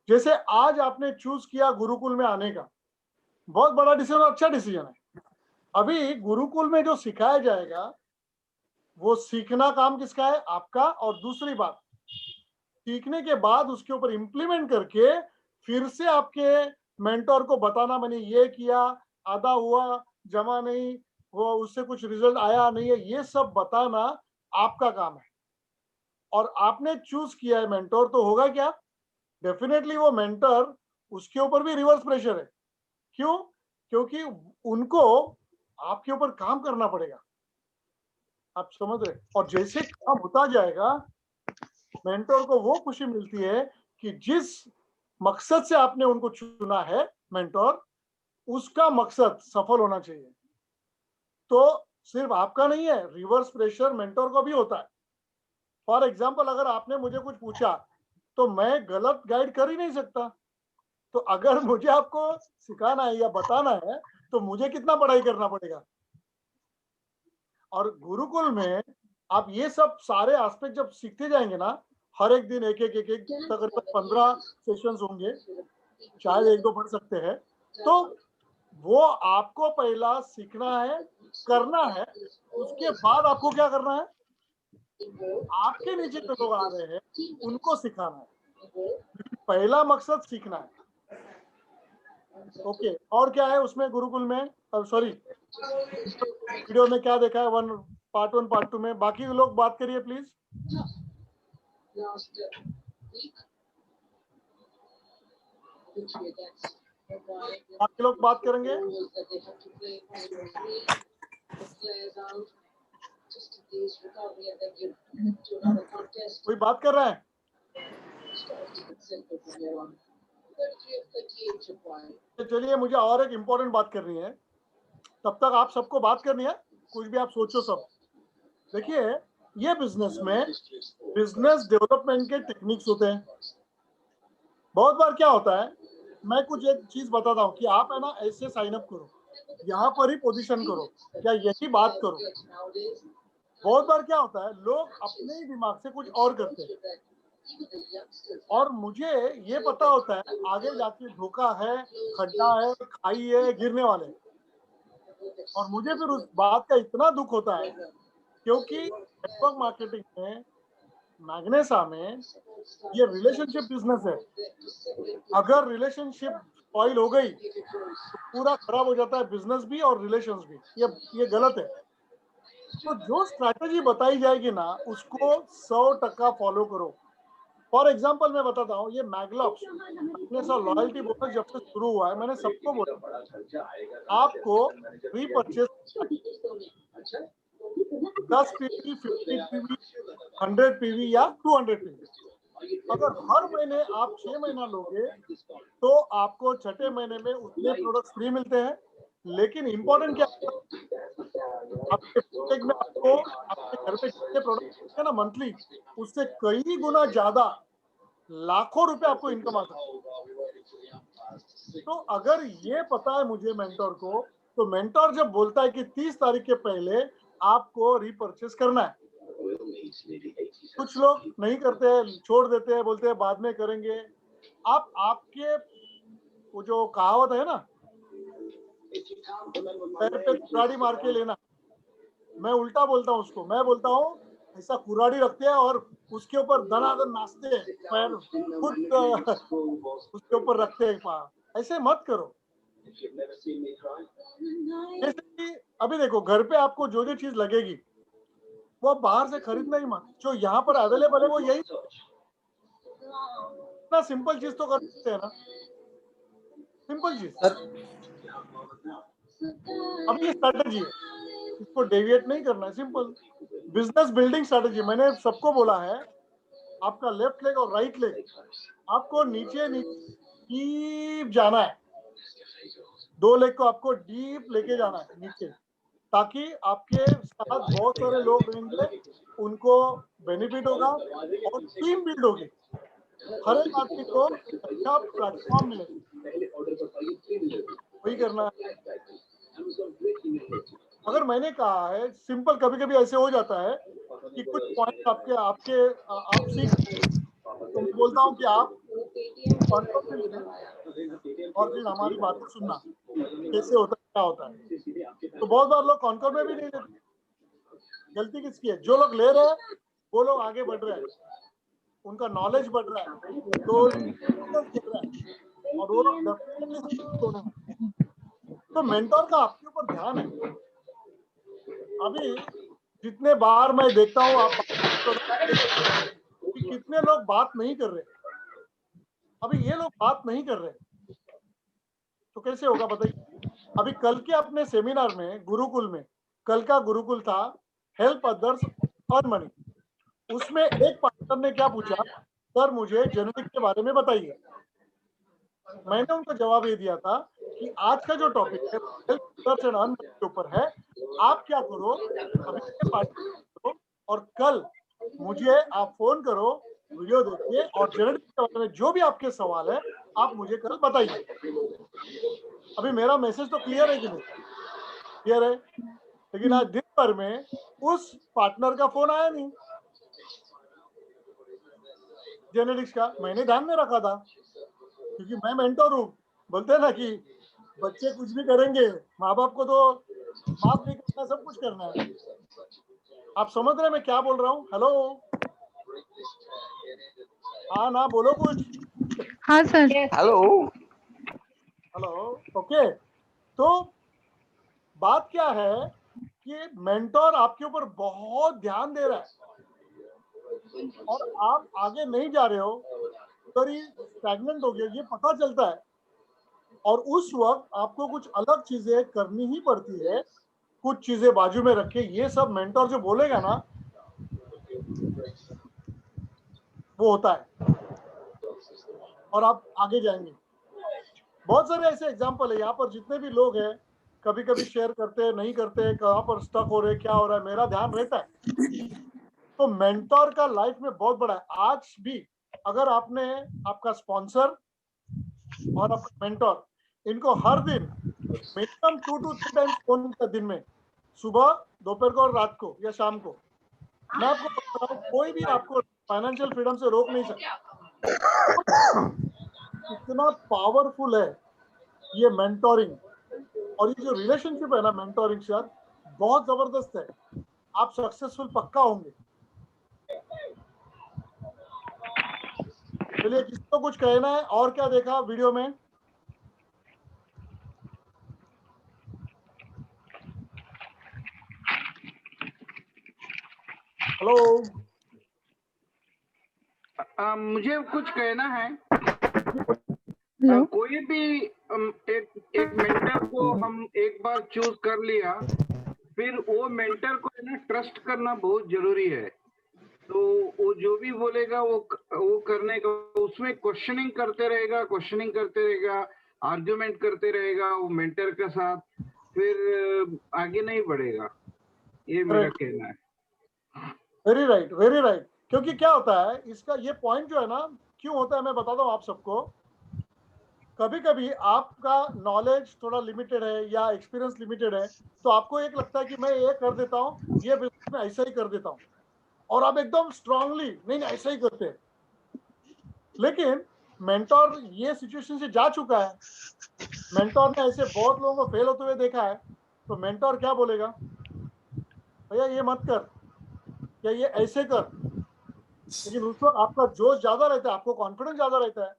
जैसे आज आपने चूज किया गुरुकुल में आने का, बहुत बड़ा डिसीजन, अच्छा डिसीजन है। अभी गुरुकुल में जो सिखाया जाएगा वो सीखना काम किसका है, आपका। और दूसरी बात, सीखने के बाद उसके ऊपर इंप्लीमेंट करके फिर से आपके मेंटोर को बताना मैंने ये किया, आधा हुआ, जमा नहीं वो, उससे कुछ रिजल्ट आया नहीं है, ये सब बताना आपका काम है। और आपने चूज किया है मेंटोर, तो होगा क्या, डेफिनेटली वो मेंटर, उसके ऊपर भी रिवर्स प्रेशर है। क्यों? क्योंकि उनको आपके ऊपर काम करना पड़ेगा। आप समझ रहे? और जैसे काम होता जाएगा, मेंटोर को वो खुशी मिलती है कि जिस मकसद से आपने उनको चुना है मेंटोर, उसका मकसद सफल होना चाहिए। तो सिर्फ आपका नहीं है, रिवर्स प्रेशर मेंटोर को भी होता है। फॉर एग्जाम्पल, अगर आपने मुझे कुछ पूछा तो मैं गलत गाइड कर ही नहीं सकता। तो अगर मुझे आपको सिखाना है या बताना है तो मुझे कितना पढ़ाई करना पड़ेगा। और गुरुकुल में आप ये सब सारे एस्पेक्ट जब सीखते जाएंगे ना, हर एक दिन एक तकरीबन 15 सेशंस होंगे, शायद 1-2 पढ़ सकते हैं। तो वो आपको पहला सीखना है करना है, उसके बाद आपको क्या करना है, आपके नीचे जो लोग आ रहे हैं उनको सिखाना है। पहला मकसद सीखना है। ओके, और क्या है उसमें गुरुकुल में, सॉरी वीडियो में क्या देखा है, पार्ट 1 पार्ट 2 में? बाकी लोग बात करिए प्लीज। बाकी लोग बात करेंगे। कोई बात कर रहा है? चलिए, मुझे और एक इम्पोर्टेंट बात करनी है, तब तक आप सबको बात करनी है, कुछ भी आप सोचो सब। देखिए, ये बिजनेस में बिजनेस डेवलपमेंट के टेक्निक्स होते हैं। बहुत बार क्या होता है, मैं कुछ एक चीज बताता हूँ कि आप है ना ऐसे साइन अप करो, यहाँ पर ही पोजीशन करो, या यही बात करो। बहुत बार क्या होता है, लोग अपने ही दिमाग से कुछ और करते हैं, और मुझे ये पता होता है आगे जाके धोखा है, खड्डा है, खाई है, गिरने वाले। और मुझे फिर उस बात का इतना दुख होता है, क्योंकि नेटवर्क मार्केटिंग में, मैग्नेसा में, ये रिलेशनशिप बिजनेस है। अगर रिलेशनशिप स्पॉइल हो गई तो पूरा खराब हो जाता है, बिजनेस भी और रिलेशंस भी। ये गलत है। तो जो स्ट्रैटेजी बताई जाएगी ना, उसको 100% फॉलो करो। फॉर एग्जाम्पल मैं बताता हूँ, ये मैग्नेसा लॉयल्टी बोनस जब से शुरू हुआ है, मैंने सबको बोला आपको रीपरचेज 10 पीवी, 50 पीवी, 100 पीवी या 200 पीवी। अगर हर महीने आप 6 महीना लोगे तो आपको छठे महीने में उतने प्रोडक्ट फ्री मिलते हैं। लेकिन इंपॉर्टेंट क्या है, आपके पैकेज में आपको आपके घर पे जितने प्रोडक्ट है ना मंथली, उससे कई गुना ज्यादा, लाखों रुपए आपको इनकम आ सकती है। तो अगर ये पता है मुझे मेंटोर को, तो मेंटोर जब बोलता है कि 30 तारीख के पहले आपको रीपरचेस करना है, कुछ लोग नहीं करते हैं, छोड़ देते हैं, बोलते हैं बाद में करेंगे। आपके वो जो कहावत है ना, पैर पे कुराड़ी मार के लेना, मैं उल्टा बोलता हूँ उसको। मैं बोलता हूँ ऐसा कुराड़ी रखते हैं और उसके ऊपर दनादन नाचते हैं, पैर खुद उसके ऊपर रखते हैं पार। ऐसे मत करो। जैसे कि अभी देखो, घर पे आपको जो जो चीज लगेगी वो आप बाहर से खरीदना ही मत, जो यहाँ पर अवेलेबल है वो यही। इतना सिंपल चीज तो कर सकते हैं ना, सिंपल चीज। अब ये स्ट्रैटेजी है, इसको डेविएट नहीं करना है, सिंपल बिजनेस बिल्डिंग स्ट्रैटेजी। मैंने सबको बोला है, आपका लेफ्ट लेग और राइट लेग आपको नीचे डीप जाना है, 2 लेग को आपको डीप लेके जाना है नीचे, ताकि आपके साथ बहुत सारे लोग रहेंगे, उनको बेनिफिट होगा और टीम बिल्ड होगी। हर एक आदमी को एक अच्छा प्लेटफॉर्म मिलेगा, वही करना है। अगर मैंने कहा है सिंपल, कभी कभी ऐसे हो जाता है कि कुछ पॉइंट आप सीख, तो मैं बोलता हूँ कि आप कॉन्फ्रेंस में और फिर हमारी बातें सुनना, कैसे होता है, क्या होता है। तो बहुत बार लोग कॉन्फ्रेंस में भी नहीं लेते। गलती किसकी है? जो लोग ले रहे हैं वो लोग आगे बढ़ रहे हैं, उनका नॉलेज बढ़ रहा है, तो और वो लोग तो मेंटोर का आपके ऊपर ध्यान है। अभी जितने बार मैं देखता हूँ आप कि कितने लोग बात नहीं कर रहे। अभी ये लोग बात नहीं कर रहे तो कैसे होगा बताइए। अभी कल के अपने सेमिनार में, गुरुकुल में, कल का गुरुकुल था हेल्प अदर्स अर्न मनी। उसमें एक पार्टनर ने क्या पूछा, सर मुझे जेनेटिक्स के बारे में बताइए। मैंने उनको जवाब ये दिया था कि आज का जो टॉपिक है help others and earn money के ऊपर है। आप क्या करो, अभी के पार्टनर करो और कल मुझे आप फोन करो, वीडियो देखिए और जेनेटिक्स के बारे में जो भी आपके सवाल है आप मुझे कल बताइए। अभी मेरा मैसेज तो क्लियर है कि नहीं? क्लियर है। लेकिन आज दिन भर में उस पार्टनर का फोन आया नहीं जेनेटिक्स का। मैंने ध्यान में रखा था क्योंकि मैं मेंटर हूँ। बोलते हैं ना कि बच्चे कुछ भी करेंगे, माँ बाप को तो माफ नहीं करना है, सब कुछ करना है। आप समझ रहे हैं मैं क्या बोल रहा हूँ? हेलो, हाँ ना, बोलो कुछ। हाँ sir. Yes. Hello. Hello, okay. तो बात क्या है कि मेंटोर आपके ऊपर बहुत ध्यान दे रहा है और आप आगे नहीं जा रहे हो, तो स्टैग्नेंट हो गया, ये पता चलता है। और उस वक्त आपको कुछ अलग चीजें करनी ही पड़ती है, कुछ चीजें बाजू में रखे। ये सब मेंटोर जो बोलेगा ना, वो होता है और आप आगे जाएंगे। बहुत सारे ऐसे एग्जाम्पल है यहाँ पर, जितने भी लोग हैं कभी कभी शेयर करते हैं, नहीं करते, कहाँ पर स्टक हो रहे, क्या हो रहा है, मेरा ध्यान रहता है। तो मेंटोर का लाइफ में बहुत बड़ा है। आज भी अगर आपने आपका स्पॉन्सर और आपका मेंटोर, इनको हर दिन मिनिमम 2 to 3 टाइम्स फोन किया दिन में, सुबह, दोपहर को और रात को या शाम को, मैं आपको बता रहा हूँ, कोई भी आपको फाइनेंशियल फ्रीडम से रोक नहीं सकता। इतना पावरफुल है ये मेंटोरिंग। और ये जो रिलेशनशिप है ना मेंटोरिंग से, बहुत जबरदस्त है। आप सक्सेसफुल पक्का होंगे। चलिए, किसको कुछ कहना है और क्या देखा वीडियो में? हेलो, मुझे कुछ कहना है। हेलो। कोई भी एक मेंटर को हम एक बार चूज कर लिया, फिर वो मेंटर को है ना ट्रस्ट करना बहुत जरूरी है। तो वो जो भी बोलेगा वो करने का, उसमें क्वेश्चनिंग करते रहेगा, आर्ग्यूमेंट करते रहेगा वो मेंटर के साथ, फिर आगे नहीं बढ़ेगा। ये मेरा कहना है। Very right, very right. क्योंकि क्या होता है, इसका ये पॉइंट जो है ना, क्यों होता है मैं बताता हूँ आप सबको। कभी कभी आपका नॉलेज थोड़ा लिमिटेड है या एक्सपीरियंस लिमिटेड है, तो आपको एक लगता है कि मैं ये कर देता हूँ, ये बिजनेस में ऐसा ही कर देता हूँ, और आप एकदम स्ट्रांगली नहीं ऐसा ही करते हैं। लेकिन मेंटोर ये सिचुएशन से जा चुका है, मेंटोर ने ऐसे बहुत लोगों को फेल होते हुए देखा है, तो मेंटोर क्या बोलेगा? भैया ये मत कर, या ये ऐसे कर। लेकिन उस वक्त आपका जोश ज्यादा रहता है, आपको कॉन्फिडेंस ज्यादा रहता है।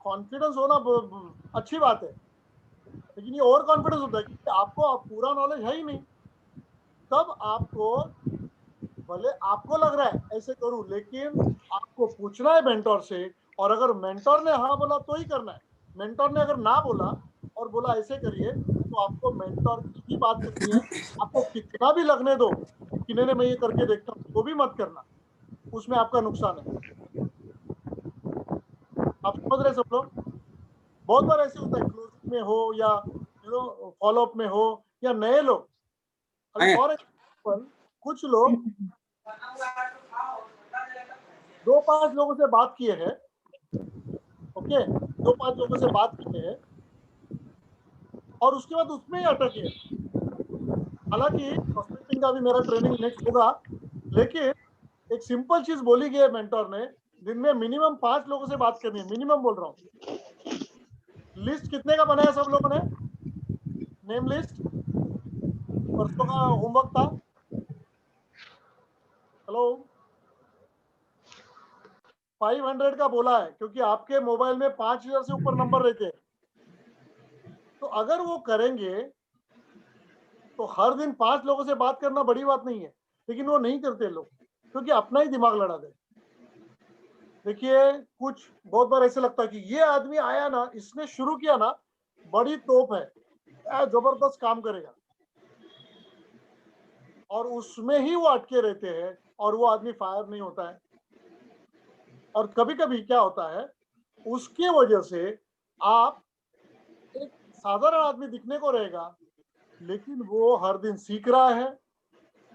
कॉन्फिडेंस होना अच्छी बात है, लेकिन ये ओवर कॉन्फिडेंस होता है कि आपको पूरा नॉलेज है ही नहीं। तब आपको, भले आपको लग रहा है ऐसे करूं, लेकिन आपको पूछना है मेंटोर से, और अगर मेंटोर ने हाँ बोला तो ही करना है। मेंटोर ने अगर ना बोला और बोला ऐसे करिए, तो आपको मेंटोर की ही बात करनी है। आपको कितना भी लगने दो कि नहीं मैं ये करके देखता हूँ, तो भी मत करना, उसमें आपका नुकसान है। आप समझ रहे सब लोग? बहुत बार ऐसे होता है, क्लोजिंग में हो या फॉलोअप में हो, या नए लोग। अभी फॉर एग्जाम्पल कुछ लोग 2-5 लोगों से बात किए हैं, ओके, 2-5 लोगों से बात किए हैं, और उसके बाद उसमें ही अटके। हालांकि प्रोस्पेक्टिंग का भी मेरा ट्रेनिंग नेक्स्ट होगा, लेकिन एक सिंपल चीज बोली गई है मेंटोर ने, दिन में मिनिमम 5 लोगों से बात करनी है, मिनिमम बोल रहा हूँ। लिस्ट कितने का बनाया सब लोगों ने? नेम लिस्ट परसों का होमवर्क था। हेलो, 500 का बोला है, क्योंकि आपके मोबाइल में 5000 से ऊपर नंबर रहते हैं। तो अगर वो करेंगे तो हर दिन 5 लोगों से बात करना बड़ी बात नहीं है, लेकिन वो नहीं करते लोग, क्योंकि अपना ही दिमाग लड़ा दे। देखिए, कुछ बहुत बार ऐसे लगता है कि ये आदमी आया ना, इसने शुरू किया ना, बड़ी तोप है, जबरदस्त काम करेगा, और उसमें ही वो अटके रहते हैं, और वो आदमी फायर नहीं होता है। और कभी कभी क्या होता है, उसके वजह से आप एक साधारण आदमी दिखने को रहेगा, लेकिन वो हर दिन सीख रहा है,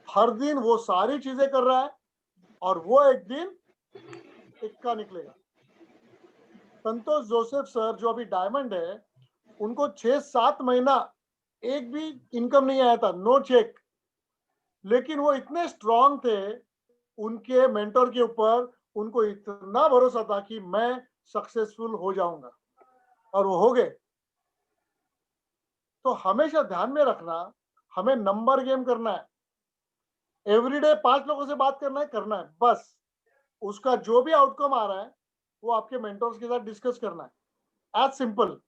हर दिन वो सारी चीजें कर रहा है, और वो एक दिन इक्का निकलेगा। संतोष जोसेफ सर जो अभी डायमंड है, उनको 6-7 महीना एक भी इनकम नहीं आया था, नो चेक। लेकिन वो इतने स्ट्रांग थे, उनके मेंटर के ऊपर उनको इतना भरोसा था कि मैं सक्सेसफुल हो जाऊंगा, और वो हो गए। तो हमेशा ध्यान में रखना, हमें नंबर गेम करना है, एवरीडे 5 लोगों से बात करना है बस। उसका जो भी आउटकम आ रहा है वो आपके मेंटर्स के साथ डिस्कस करना है, एज सिंपल।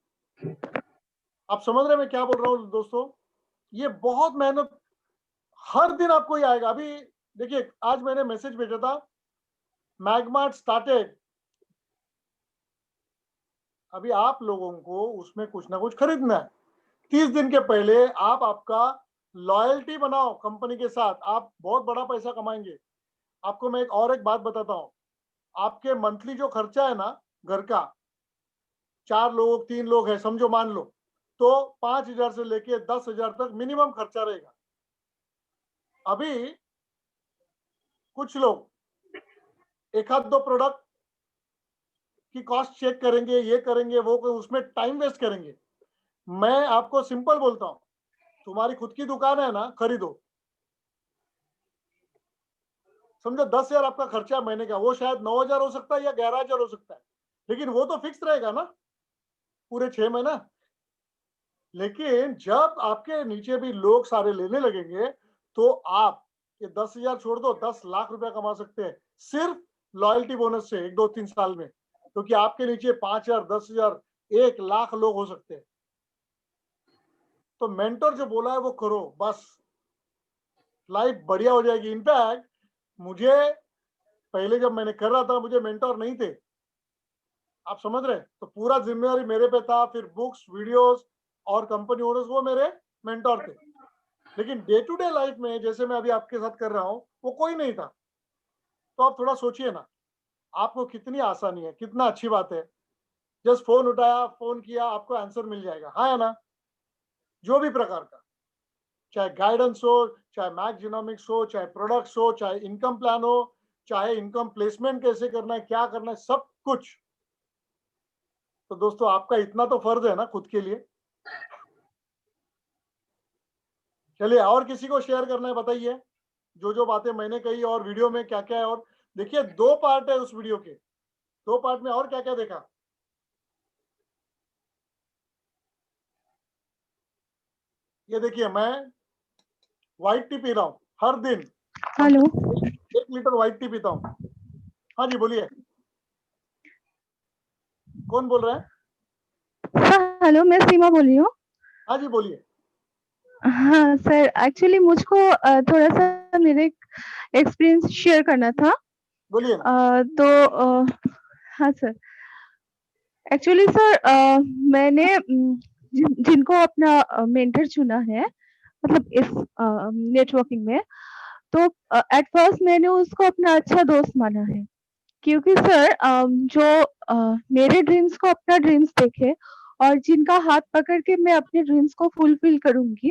आप समझ रहे हैं मैं क्या बोल रहा हूँ दोस्तों? ये बहुत मेहनत, हर दिन आपको ये आएगा। अभी देखिए, आज मैंने मैसेज भेजा था, मैगमार्ट स्टार्टेड। अभी आप लोगों को उसमें कुछ ना कुछ खरीदना है। 30 दिन के पहले आप आपका लॉयल्टी बनाओ कंपनी के साथ, आप बहुत बड़ा पैसा कमाएंगे। आपको मैं एक बात बताता हूँ, आपके मंथली जो खर्चा है ना घर का, 4 लोग 3 लोग है समझो, मान लो, तो 5,000 से लेके 10,000 तक मिनिमम खर्चा रहेगा। अभी कुछ लोग एक आध दो प्रोडक्ट की कॉस्ट चेक करेंगे, ये करेंगे वो करेंगे, उसमें टाइम वेस्ट करेंगे। मैं आपको सिंपल बोलता हूँ, तुम्हारी खुद की दुकान है ना, खरीदो। समझो 10,000 आपका खर्चा महीने का, वो शायद 9,000 हो सकता है या 11,000 हो सकता है, लेकिन वो तो फिक्स रहेगा ना पूरे 6 महीना। लेकिन जब आपके नीचे भी लोग सारे लेने लगेंगे तो आप ये 10,000 छोड़ दो, 10 लाख रुपया कमा सकते हैं सिर्फ लॉयल्टी बोनस से 1-2-3 साल में, क्योंकि आपके नीचे 5,000, 10,000, 1 लाख लोग हो सकते हैं। तो मेंटर जो बोला है वो करो, बस लाइफ बढ़िया हो जाएगी। इनफैक्ट मुझे पहले जब मैंने कर रहा था, मुझे मेंटर नहीं थे, आप समझ रहे, तो पूरा जिम्मेदारी मेरे पे था। फिर बुक्स, वीडियोस और कंपनी ओनर्स वो मेरे मेंटर थे। लेकिन डे टू डे लाइफ में जैसे मैं अभी आपके साथ कर रहा हूँ, वो कोई नहीं था। तो आप थोड़ा सोचिए ना, आपको कितनी आसानी है, कितना अच्छी बात है। जस्ट फोन उठाया, फोन किया, आपको आंसर मिल जाएगा, हाँ या ना? जो भी प्रकार का, चाहे गाइडेंस हो, चाहे मैक्स जीनोमिक्स हो, चाहे प्रोडक्ट्स हो, चाहे इनकम प्लान हो, चाहे इनकम प्लेसमेंट कैसे करना है, क्या करना है, सब कुछ। तो दोस्तों आपका इतना तो फर्ज है ना खुद के लिए। चलिए, और किसी को शेयर करना है बताइए, जो जो बातें मैंने कही और वीडियो में क्या क्या है। और देखिए 2 पार्ट है उस वीडियो के, 2 पार्ट में और क्या क्या देखा। ये देखिए, मैं व्हाइट टी पी रहा हूँ हर दिन, हेलो 1 लीटर व्हाइट टी पीता हूँ। हाँ जी बोलिए, कौन बोल रहे हैं? हेलो, मैं सीमा बोल रही हूँ। हाँ जी बोलिए। हाँ सर, एक्चुअली मुझको थोड़ा सा मेरे एक्सपीरियंस शेयर करना था। बोलिए ना। हाँ सर, एक्चुअली सर मैंने जिनको अपना मेंटर चुना है, मतलब इस नेटवर्किंग में, तो एट फर्स्ट मैंने उसको अपना अच्छा दोस्त माना है, क्योंकि सर जो मेरे ड्रीम्स को अपना ड्रीम्स देखे और जिनका हाथ पकड़ के मैं अपने ड्रीम्स को फुलफिल करूंगी,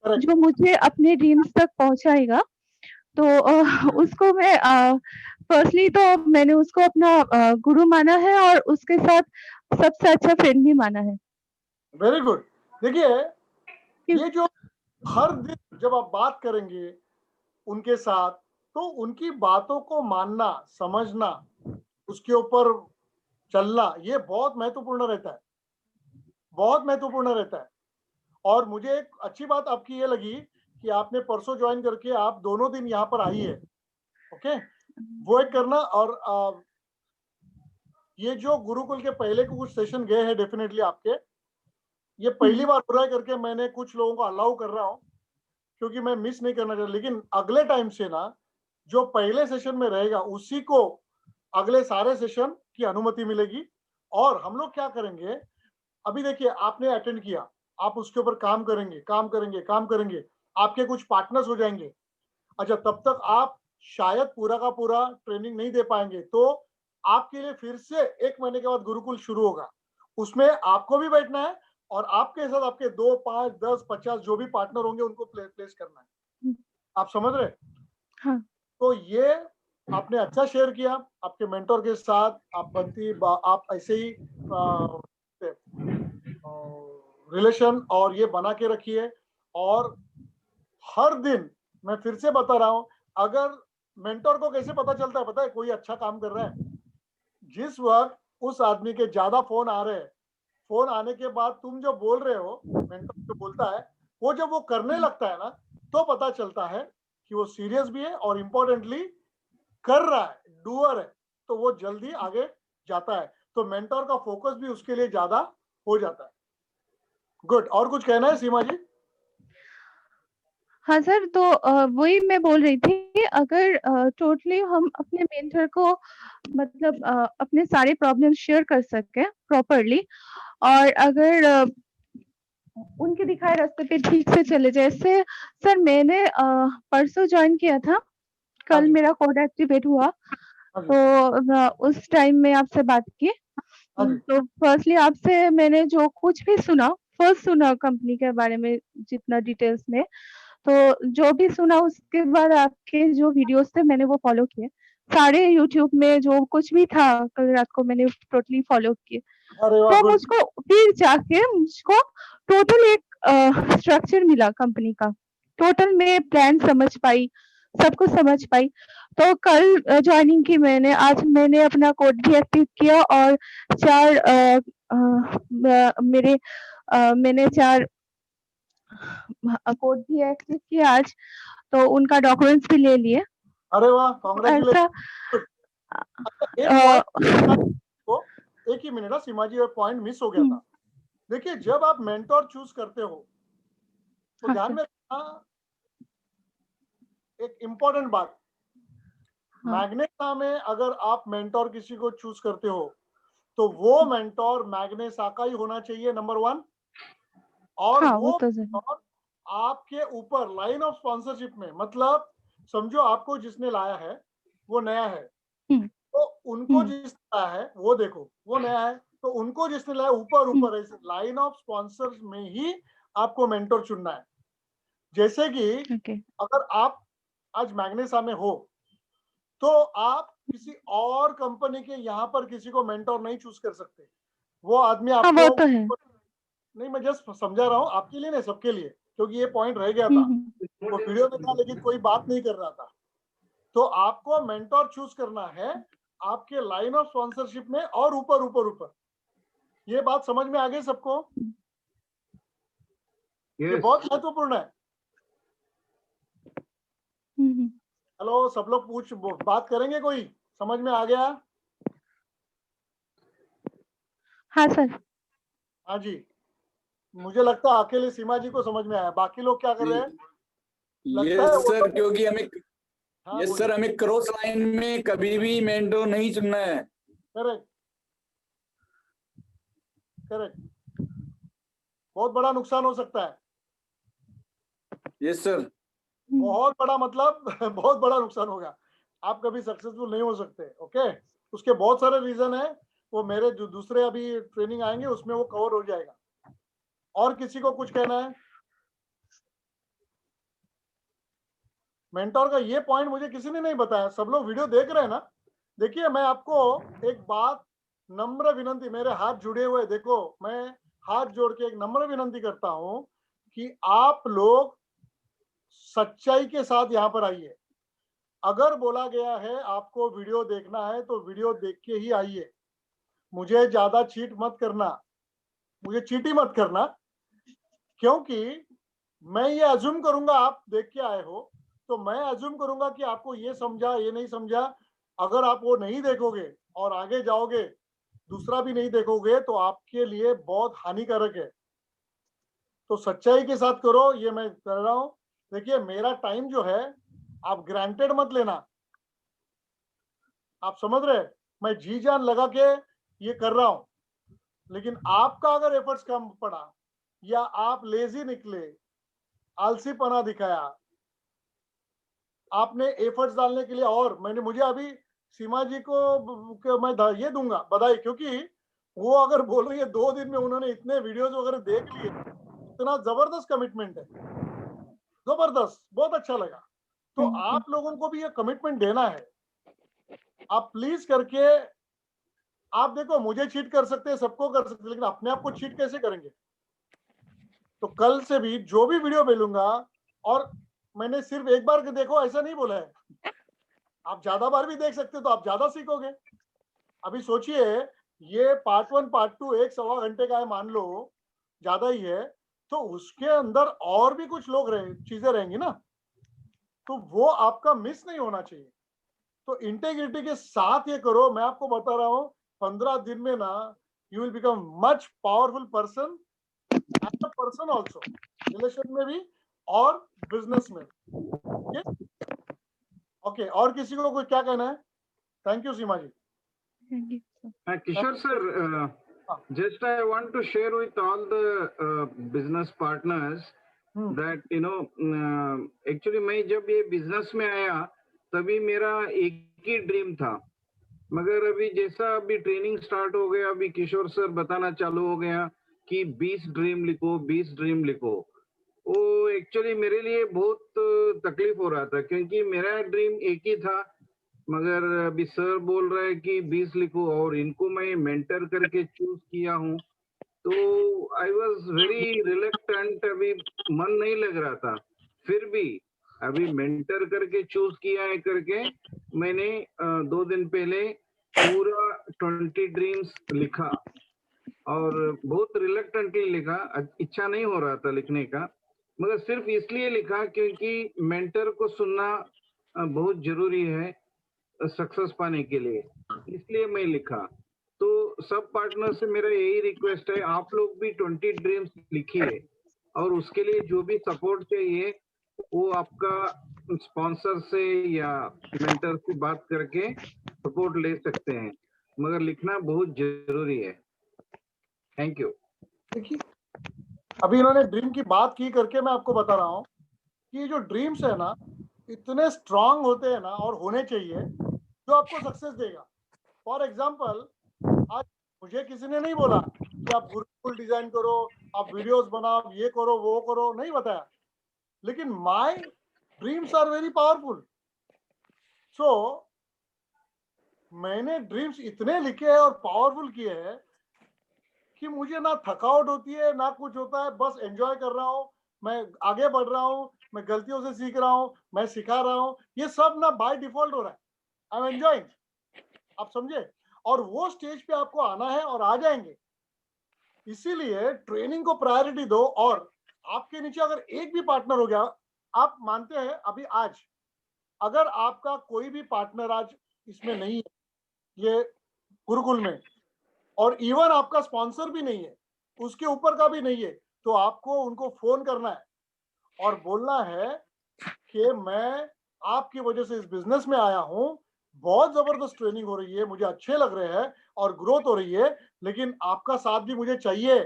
करेक्ट। जो मुझे अपने ड्रीम्स तक पहुंचाएगा, तो उसको मैं फर्स्टली तो मैंने उसको अपना गुरु माना है और उसके साथ सबसे अच्छा फ्रेंड भी माना है। Very good. देखिए, क्यों- ये जो हर दिन जब आप बात करेंगे उनके साथ, तो उनकी बातों को मानना, समझना, उसके ऊपर चलना, ये बहुत महत्वपूर्ण रहता है, बहुत महत्वपूर्ण रहता है। और मुझे एक अच्छी बात आपकी ये लगी कि आपने परसों ज्वाइन करके आप दोनों दिन यहाँ पर आई है। ओके, वो एक करना। और ये जो गुरुकुल के पहले के कुछ सेशन गए हैं डेफिनेटली आपके, ये पहली बार हो रहा है करके मैंने कुछ लोगों को अलाउ कर रहा हूँ, क्योंकि मैं मिस नहीं करना चाहता। लेकिन अगले टाइम से ना, जो पहले सेशन में रहेगा उसी को अगले सारे सेशन की अनुमति मिलेगी। और हम लोग क्या करेंगे, अभी देखिए आपने अटेंड किया, आप उसके ऊपर काम करेंगे, काम करेंगे, काम करेंगे, आपके कुछ पार्टनर्स हो जाएंगे। अच्छा, तब तक आप शायद पूरा का पूरा ट्रेनिंग नहीं दे पाएंगे, तो आपके लिए फिर से 1 महीने के बाद गुरुकुल शुरू होगा। उसमें आपको भी बैठना है और आपके साथ आपके 2, 5, 10, 50 जो भी पार्टनर होंगे उनको प्लेस करना है। आप समझ रहे? हाँ तो ये आपने अच्छा शेयर किया आपके मेंटर के साथ। आप ऐसे ही रिलेशन और ये बना के रखिए। और हर दिन मैं फिर से बता रहा हूं, अगर मेंटर को कैसे पता चलता है पता है, कोई अच्छा काम कर रहा है, जिस वक्त उस आदमी के ज्यादा फोन आ रहे हैं, फोन आने के बाद तुम जो बोल रहे हो, मेंटर जो बोलता है, वो जब वो करने लगता है ना, तो पता चलता है कि वो सीरियस भी है और इम्पोर्टेंटली कर रहा है, डूअर है, तो वो जल्दी आगे जाता है, तो मेंटोर का फोकस भी उसके लिए ज्यादा हो जाता है। गुड, और कुछ कहना है सीमा जी? हाँ सर, तो वही मैं बोल रही थी, अगर टोटली हम अपने मेंटर को मतलब अपने सारे प्रॉब्लम शेयर कर सके प्रॉपरली, और अगर उनके दिखाए रास्ते पे ठीक से चले, जैसे सर मैंने परसों ज्वाइन किया था, हाँ कल जी, मेरा कोड एक्टिवेट हुआ, हाँ जी, तो उस टाइम में आपसे बात की। हाँ जी, तो फर्स्टली आपसे मैंने जो कुछ भी सुना, फर्स्ट सुना कंपनी के बारे में जितना डिटेल्स में, तो जो भी सुना उसके बाद आपके जो वीडियोस थे मैंने वो फॉलो किए, सारे यूट्यूब में जो कुछ भी था कल रात को मैंने टोटली फॉलो किए। अरे वाह, तो गुड, मुझको फिर जाके मुझको टोटल एक स्ट्रक्चर मिला कंपनी का, टोटल में प्लान समझ पाई, सब कुछ समझ पाई। तो कल ज्वाइनिंग की मैंने, आज मैंने अपना कोड भी एक्टिव किया, और 4 मैंने 4 कोड भी एक्टिव किए आज, तो उनका डॉक्यूमेंट्स भी ले लिए। अरे वाह, तो ऐसा कॉन्ग्रेचुलेशन। अच्छा, एक अ, पॉइंट को, एक ही मिनट, सीमा जी, पॉइंट मिस हो गया था। देखिए, जब आप मेंटोर चूज करते हो तो हाँ ध्यान सर, में रखना एक इम्पोर्टेंट बात, हाँ, मैग्नेसा में अगर आप मेंटोर किसी को चूज करते हो तो वो मेंटोर मैग्नेसा का ही होना चाहिए, नंबर 1। और हाँ, वो वो तो ज़रूर। मेंटोर आपके ऊपर लाइन ऑफ स्पॉन्सरशिप में, मतलब समझो आपको जिसने लाया है वो नया है, हुँ, तो उनको हुँ, जिसने लाया है वो देखो वो नया है, तो उनको जिसने लाया ऊपर हुँ, ऊपर ऐसे लाइन ऑफ स्पॉन्सर्स में ही आपको मेंटोर चुनना है। जैसे कि ओके। अगर आप आज मैग्नेसा में हो तो आप किसी और कंपनी के यहाँ पर किसी को मेंटोर नहीं चूज कर सकते। वो आदमी हाँ, वो आपको, तो है। नहीं मैं जस्ट समझा रहा हूँ आपके लिए, नहीं सबके लिए, क्योंकि ये पॉइंट रह गया हुँ, था, हुँ, वो वीडियो में था लेकिन कोई बात नहीं कर रहा था। तो आपको मेंटोर चूज करना है आपके लाइन ऑफ स्पॉन्सरशिप में और ऊपर ऊपर ऊपर। ये बात समझ में आ गई सबको? ये यस बहुत महत्वपूर्ण है। हुँ, हुँ। हेलो, सब लोग बात करेंगे, कोई समझ में आ गया? हाँ सर। हाँ जी, मुझे लगता है अकेले सीमा जी को समझ में आया, बाकी लोग क्या कर रहे हैं? लगता यस है वो सर, तो, क्योंकि हमें, हाँ यस बोलिए। सर, हमें क्रॉस लाइन में कभी भी मेंटोर नहीं चुनना है। करेक्ट, करेक्ट, बहुत बड़ा नुकसान हो सकता है, यस सर। बहुत बड़ा मतलब बहुत बड़ा नुकसान होगा, आप कभी सक्सेसफुल नहीं हो सकते। ओके, उसके बहुत सारे रीजन है, वो मेरे जो दूसरे अभी ट्रेनिंग आएंगे उसमें वो कवर हो जाएगा। और किसी को कुछ कहना है? मेंटोर का ये पॉइंट मुझे किसी ने नहीं बताया, सब लोग वीडियो देख रहे हैं ना? देखिए, मैं आपको एक बात, नम्र विनंती, मेरे हाथ जुड़े हुए, देखो मैं हाथ जोड़ के एक नम्र विनंती करता हूं कि आप लोग सच्चाई के साथ यहाँ पर आइए। अगर बोला गया है आपको वीडियो देखना है तो वीडियो देख के ही आइए, मुझे ज्यादा चीट मत करना, मुझे चीटी मत करना, क्योंकि मैं ये अज्यूम करूंगा आप देख के आए हो, तो मैं अज्यूम करूंगा कि आपको ये समझा, ये नहीं समझा। अगर आप वो नहीं देखोगे और आगे जाओगे, दूसरा भी नहीं देखोगे, तो आपके लिए बहुत हानिकारक है। तो सच्चाई के साथ करो, ये मैं कर रहा हूं। देखिए, मेरा टाइम जो है आप ग्रांटेड मत लेना, आप समझ रहे, मैं जी जान लगा के ये कर रहा हूं, लेकिन आपका अगर एफर्ट्स कम पड़ा या आप लेजी निकले, आलसीपना दिखाया, आपने एफर्ट्स डालने के लिए, और मैंने, मुझे अभी सीमा जी को मैं ये दूंगा बधाई, क्योंकि वो अगर बोलो ये 2 दिन में उन्होंने इतने वीडियोस वगैरह देख लिए, इतना जबरदस्त कमिटमेंट है, जबरदस्त, बहुत अच्छा लगा। तो थैंक यू। आप लोगों को भी ये कमिटमेंट देना है, आप प्लीज करके, आप देखो मुझे चीट कर सकते हैं, सबको कर सकते हैं, लेकिन अपने आप को चीट कैसे करेंगे? तो कल से भी जो भी वीडियो मिलूंगा, और मैंने सिर्फ एक बार देखो ऐसा नहीं बोला है, आप ज्यादा बार भी देख सकते हो तो आप ज्यादा सीखोगे। अभी सोचिए, ये पार्ट 1 पार्ट 2 1 सवा घंटे का है, मान लो ज्यादा ही है, तो उसके अंदर और भी कुछ लोग चीजें रहेंगी ना, तो वो आपका मिस नहीं होना चाहिए। तो इंटेग्रिटी के साथ ये करो। मैं आपको बता रहा हूँ 15 दिन में ना you will become much powerful person as a person also, relation में भी और बिजनेस में। ओके, और किसी को कुछ क्या कहना है? Thank you Seema ji. Thank you, sir. Kishore sir, just I want to share with all the business partners that actually मैं जब ये बिजनेस में आया तभी मेरा एक ही ड्रीम था, मगर अभी जैसा अभी ट्रेनिंग स्टार्ट हो गया, अभी किशोर सर बताना चालू हो गया कि 20 ड्रीम लिखो, 20 ड्रीम लिखो। वो एक्चुअली मेरे लिए बहुत तकलीफ हो रहा था, क्योंकि मेरा ड्रीम एक ही था, मगर अभी सर बोल रहे हैं कि 20 लिखो, और इनको मैं मेंटर करके चूज किया हूँ, तो आई वॉज वेरी रिलेक्टेंट। अभी मन नहीं लग रहा था, फिर भी अभी मेंटर करके चूज किया है करके मैंने 2 दिन पहले पूरा 20 ड्रीम्स लिखा, और बहुत रिलेक्टेंटली लिखा। इच्छा नहीं हो रहा था लिखने का, मगर सिर्फ इसलिए लिखा क्योंकि मेंटर को सुनना बहुत जरूरी है सक्सेस पाने के लिए, इसलिए मैं लिखा। तो सब पार्टनर से मेरा यही रिक्वेस्ट है, आप लोग भी 20 ड्रीम्स लिखिए, और उसके लिए जो भी सपोर्ट चाहिए वो आपका स्पॉन्सर से या मेंटर से बात करके सपोर्ट ले सकते हैं, मगर लिखना बहुत जरूरी है। Thank you. देखिए, अभी इन्होंने ड्रीम की बात की करके मैं आपको बता रहा हूँ कि जो ड्रीम्स है ना इतने स्ट्रांग होते हैं ना, और होने चाहिए, जो आपको सक्सेस देगा। फॉर एग्जाम्पल, आज मुझे किसी ने नहीं बोला कि आप गुरुकुल डिजाइन करो, आप वीडियोस बनाओ, ये करो वो करो, नहीं बताया, लेकिन my dreams are very powerful. So मैंने ड्रीम्स इतने लिखे हैं और पावरफुल किए हैं कि मुझे ना थकावट होती है ना कुछ होता है, बस एंजॉय कर रहा हूँ, मैं आगे बढ़ रहा हूँ, मैं गलतियों से सीख रहा हूँ, मैं सिखा रहा हूँ, ये सब ना बाय डिफॉल्ट हो रहा है। आई एम एंजॉइंग, आप समझे? और वो स्टेज पे आपको आना है और आ जाएंगे। इसीलिए ट्रेनिंग को प्रायोरिटी दो, और आपके नीचे अगर एक भी पार्टनर हो गया, आप मानते हैं अभी आज अगर आपका कोई भी पार्टनर आज इसमें नहीं है, ये गुरुकुल में, और इवन आपका स्पॉन्सर भी नहीं है, उसके ऊपर का भी नहीं है, तो आपको उनको फोन करना है और बोलना है कि मैं आपकी वजह से इस बिजनेस में आया हूं, बहुत जबरदस्त ट्रेनिंग हो रही है, मुझे अच्छे लग रहे हैं और ग्रोथ हो रही है, लेकिन आपका साथ भी मुझे चाहिए।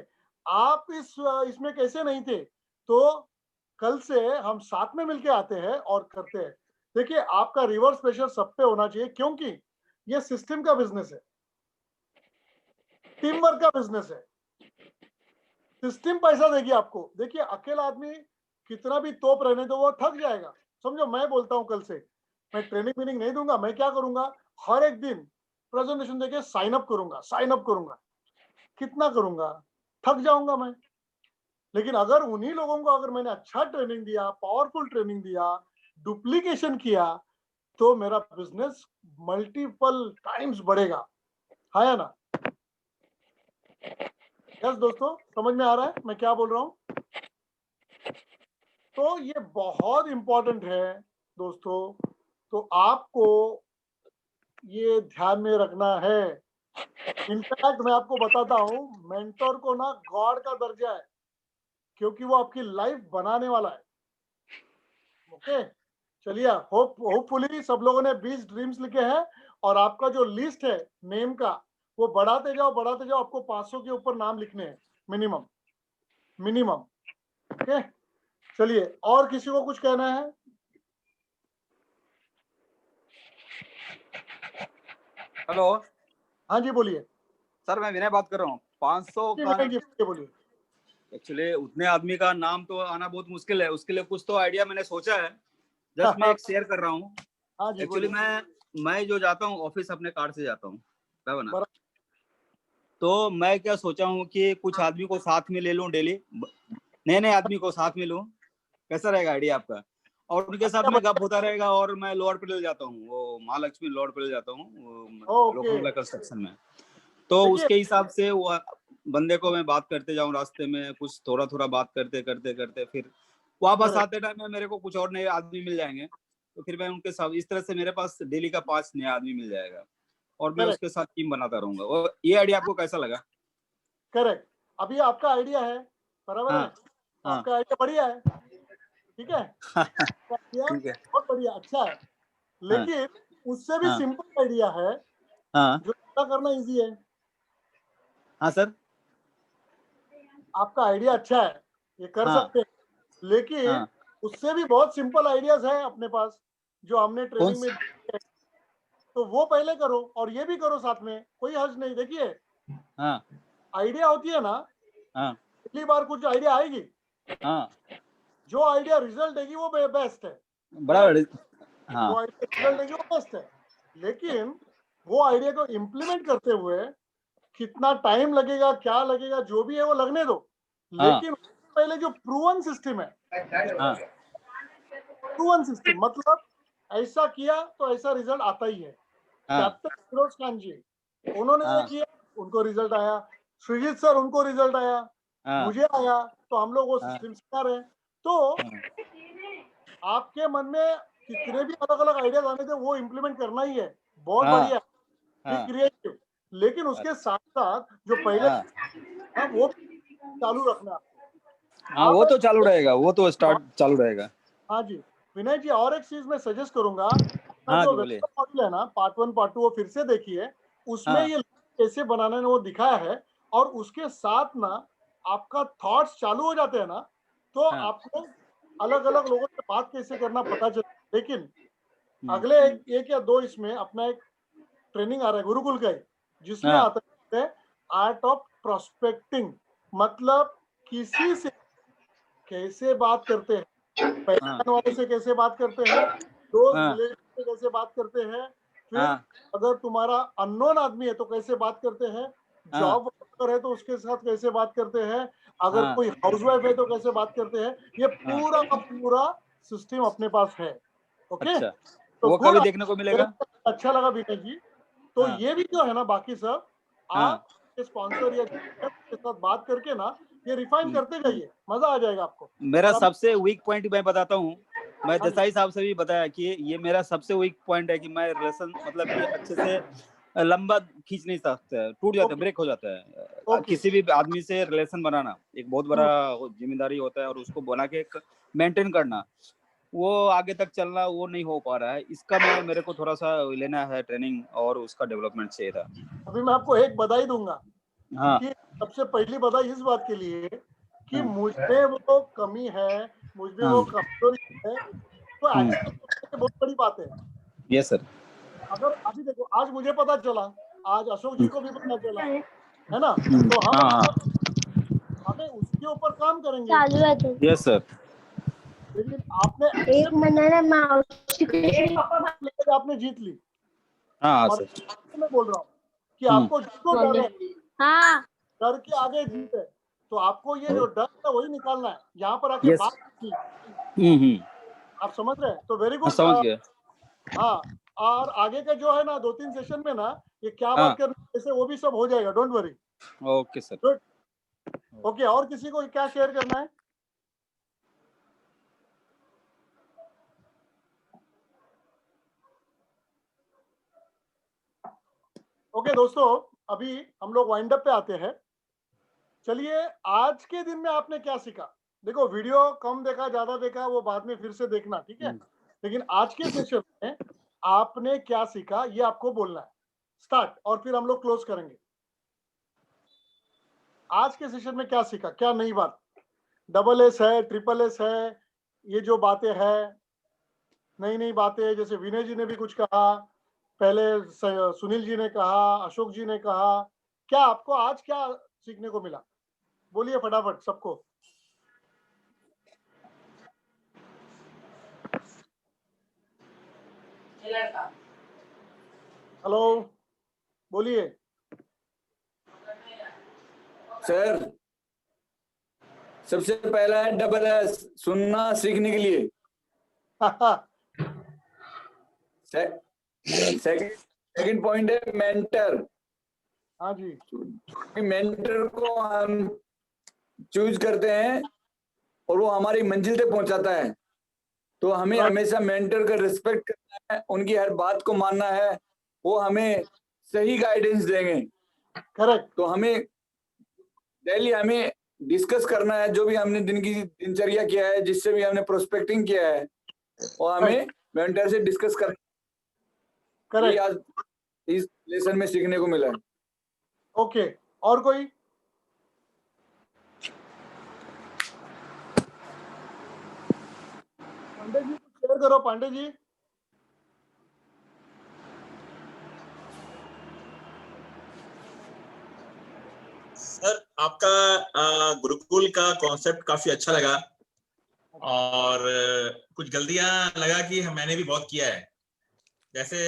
आप इसमें कैसे नहीं थे, तो कल से हम साथ में मिलके आते हैं और करते हैं। देखिए, आपका रिवर्स प्रेशर सब पे होना चाहिए, क्योंकि ये सिस्टम का बिजनेस है, टीम वर्क का बिजनेस है, सिस्टम पैसा देगी आपको। देखिए, अकेला आदमी कितना भी तोप रहने दो, वो थक जाएगा। समझो, मैं बोलता हूं कल से मैं ट्रेनिंग नहीं दूंगा, मैं क्या करूंगा, हर एक दिन प्रेजेंटेशन देके साइन अप करूंगा, कितना करूंगा, थक जाऊंगा मैं। लेकिन अगर उन्हीं लोगों को अगर मैंने अच्छा ट्रेनिंग दिया, पावरफुल ट्रेनिंग दिया, डुप्लीकेशन किया, तो मेरा बिजनेस मल्टीपल टाइम्स बढ़ेगा, है ना? यस दोस्तों, समझ में आ रहा है मैं क्या बोल रहा हूं? तो ये बहुत इंपॉर्टेंट है दोस्तों, तो आपको ये ध्यान में रखना है। इनफैक्ट मैं आपको बताता हूं, मेंटर को ना गॉड का दर्जा है, क्योंकि वो आपकी लाइफ बनाने वाला है। ओके, चलिए, होपफुली सब लोगों ने 20 ड्रीम्स लिखे हैं, और आपका जो लिस्ट है नेम का, वो बढ़ाते जाओ। आपको 500 के ऊपर नाम लिखने हैं मिनिमम। ओके, चलिए, और किसी को कुछ कहना है? हेलो हाँ जी, बोलिए सर, मैं विनय बात कर रहा हूँ। 500 का जी, बोलिए। एक्चुअली उतने आदमी का नाम तो आना बहुत मुश्किल है, उसके लिए कुछ तो आइडिया मैंने सोचा है, जस्ट मैं एक शेयर कर रहा हूँ। हाँ जी, एक्चुअली मैं जो जाता हूँ ऑफिस अपने कार से जाता हूँ, ना, तो मैं क्या सोचा हूँ कि कुछ आदमी को साथ में ले लूं, डेली नए आदमी को साथ में लूं, कैसा रहेगा आइडिया आपका? और उनके साथ में गप होता रहेगा, और मैं लोअर पे ले जाता हूँ, वो महालक्ष्मी लोअर पे ले जाता हूँ, लोखंडा कंस्ट्रक्शन में। तो उसके हिसाब से वो बंदे को मैं बात करते जाऊं रास्ते में, कुछ थोड़ा थोड़ा बात करते करते करते फिर वापस आते टाइम में मेरे को कुछ और नए आदमी मिल जाएंगे, तो फिर मैं उनके साथ इस तरह से मेरे पास डेली का 5 नया आदमी मिल जाएगा और मैं उसके साथ टीम बनाता रहूंगा। और ये आइडिया आपको कैसा लगा? करेक्ट। अभी आपका आइडिया है, बराबर है, हाँ आपका आइडिया बढ़िया है, ठीक है, ठीक है। बहुत बढ़िया, अच्छा है, लेकिन उससे भी हाँ। सिंपल आइडिया है हाँ जो पता करना इजी है। हाँ सर। आपका आइडिया अच्छा है, ये कर हाँ। सकते हैं, लेकिन हाँ। उससे भी बहुत सिंपल आइडियाज है अपने पास जो हमने ट्रेनिंग में दिए, तो वो पहले करो और ये भी करो साथ में, कोई हर्ज नहीं। देखिए हाँ। आइडिया होती है ना, हाँ। पहली बार कुछ आइडिया आएगी, हाँ। जो आइडिया रिजल्ट देगी वो बेस्ट है, बराबर। हाँ। जो आइडिया रिजल्ट देगी वो बेस्ट है, लेकिन वो आइडिया को इम्प्लीमेंट करते हुए कितना टाइम लगेगा, क्या लगेगा, जो भी है वो लगने दो, लेकिन पहले जो प्रूवन सिस्टम है, हाँ। प्रूवन सिस्टम मतलब ऐसा किया तो ऐसा रिजल्ट आता ही है। कैप्टन फिरोज खान जी, उन्होंने ये किया, उनको रिजल्ट आया, सृजित सर उनको रिजल्ट आया, मुझे आया, तो हम लोग वो सिस्टम सिखा रहे हैं। तो आपके मन में कितने भी अलग अलग आइडियाज आने थे वो इम्प्लीमेंट करना ही है, बहुत बढ़िया, बी क्रिएटिव, लेकिन उसके साथ साथ जो पहले वो चालू रखना। हाँ वो तो चालू रहेगा, वो तो स्टार्ट चालू रहेगा। हाँ जी विनय जी, और एक चीज मैं सजेस्ट करूंगा, हाँ जो जी बोलिए। मॉडल है ना, पार्ट 1 पार्ट 2 वो फिर से देखिए, उसमें ये कैसे बनाना है वो दिखाया है, और उसके साथ ना आपका थॉट्स चालू हो जाते हैं ना, तो आपको अलग अलग लोगों से बात कैसे करना पता चले। लेकिन अगले एक या दो इसमें अपना एक ट्रेनिंग आ रहा है गुरुकुल का ही, जिसमें आता है आर्ट ऑफ प्रोस्पेक्टिंग, मतलब किसी से कैसे बात करते हैं, पहचान वाले से कैसे बात करते हैं, दोस्त रिलेटिव से कैसे बात करते हैं, फिर अगर तुम्हारा अननोन आदमी है तो कैसे बात करते हैं, जॉब वर्कर है तो उसके साथ कैसे बात करते हैं, अगर कोई हाउसवाइफ है तो कैसे बात करते हैं, ये पूरा का पूरा सिस्टम अपने पास है। ओके, तो वो कभी देखने को मिलेगा? अच्छा लगा विनय जी। तो ये भी जो है ना, बाकी सब आप स्पॉन्सर या के साथ बात करके ना ये रिफाइन करते जाइए, मजा आ जाएगा आपको। मेरा सबसे वीक पॉइंट मैं बताता हूँ, मैं देसाई साहब से भी बताया कि ये मेरा सबसे वीक पॉइंट है कि मैं रिलेशन मतलब कि अच्छे से लंबा खींच नहीं सकता, टूट जाता है, ब्रेक हो जाता है। किसी भी आदमी से रिलेशन बनाना एक बहुत बड़ा जिम्मेदारी होता है, और उसको बना के मेंटेन करना, वो आगे तक चलना वो नहीं हो पा रहा है। इसका मेरे को थोड़ा सा लेना है ट्रेनिंग, और उसका डेवलपमेंट चाहिए था। अभी मैं आपको एक बधाई दूंगा कि सबसे पहली बधाई इस बात के लिए कि मुझमें वो कमी है, मुझमें वो कमजोरी है, तो एक्सेप्ट बहुत बड़ी बात है। Yes sir. अगर अभी देखो, आज मुझे पता चला, आज अशोक जी को भी पता चला, है ना, तो हमें उसके ऊपर काम करेंगे। Yes sir. लेकिन आपने एक आपने जीत ली। हाँ और सर, मैं बोल रहा हूँ कि आपको जिसको डर है, डर के आगे जीत है, तो आपको ये जो डर है वही निकालना है, यहाँ पर आके बात की। आप समझ रहे हैं? तो वेरी गुड, समझ गए। हाँ, और आगे का जो है ना 2-3 सेशन में ना ये क्या बात करना जैसे वो भी सब हो जाएगा, don't worry. Okay sir. Good, okay, और किसी को क्या शेयर करना है? ओके दोस्तों, अभी हम लोग वाइंड अप पे आते हैं। चलिए, आज के दिन में आपने क्या सीखा? देखो, वीडियो कम देखा ज्यादा देखा वो बाद में फिर से देखना, ठीक है, लेकिन आज के सेशन में आपने क्या सीखा ये आपको बोलना है। स्टार्ट, और फिर हम लोग क्लोज करेंगे। आज के सेशन में क्या सीखा, क्या नई बात? डबल एस है, ट्रिपल एस है, ये जो बातें हैं, नई नई बातें, जैसे विनय जी ने भी कुछ कहा, पहले सुनील जी ने कहा, अशोक जी ने कहा, क्या आपको आज क्या सीखने को मिला? बोलिए फटाफट सबको। हेलो, बोलिए सर। सबसे पहला है डबल एस, सुनना सीखने के लिए। सेकंड पॉइंट है मेंटर, हाँ जी, मेंटर को हम चूज करते हैं और वो हमारी मंजिल तक पहुंचाता है, तो हमें Right. हमेशा मेंटर का रिस्पेक्ट करना है, उनकी हर बात को मानना है, वो हमें सही गाइडेंस देंगे। करेक्ट, तो हमें डेली हमें डिस्कस करना है, जो भी हमने दिन की दिनचर्या किया है, जिससे भी हमने प्रोस्पेक्टिंग किया है, और हमें मेंटर से डिस्कस करना। ये करेक्ट, आज इस लेसन में सीखने को मिला है। ओके। और कोई? पांडे जी कुछ शेयर करो, पांडे जी। सर आपका गुरुकुल का कॉन्सेप्ट काफी अच्छा लगा, और कुछ गलतियां लगा कि मैंने भी बहुत किया है। जैसे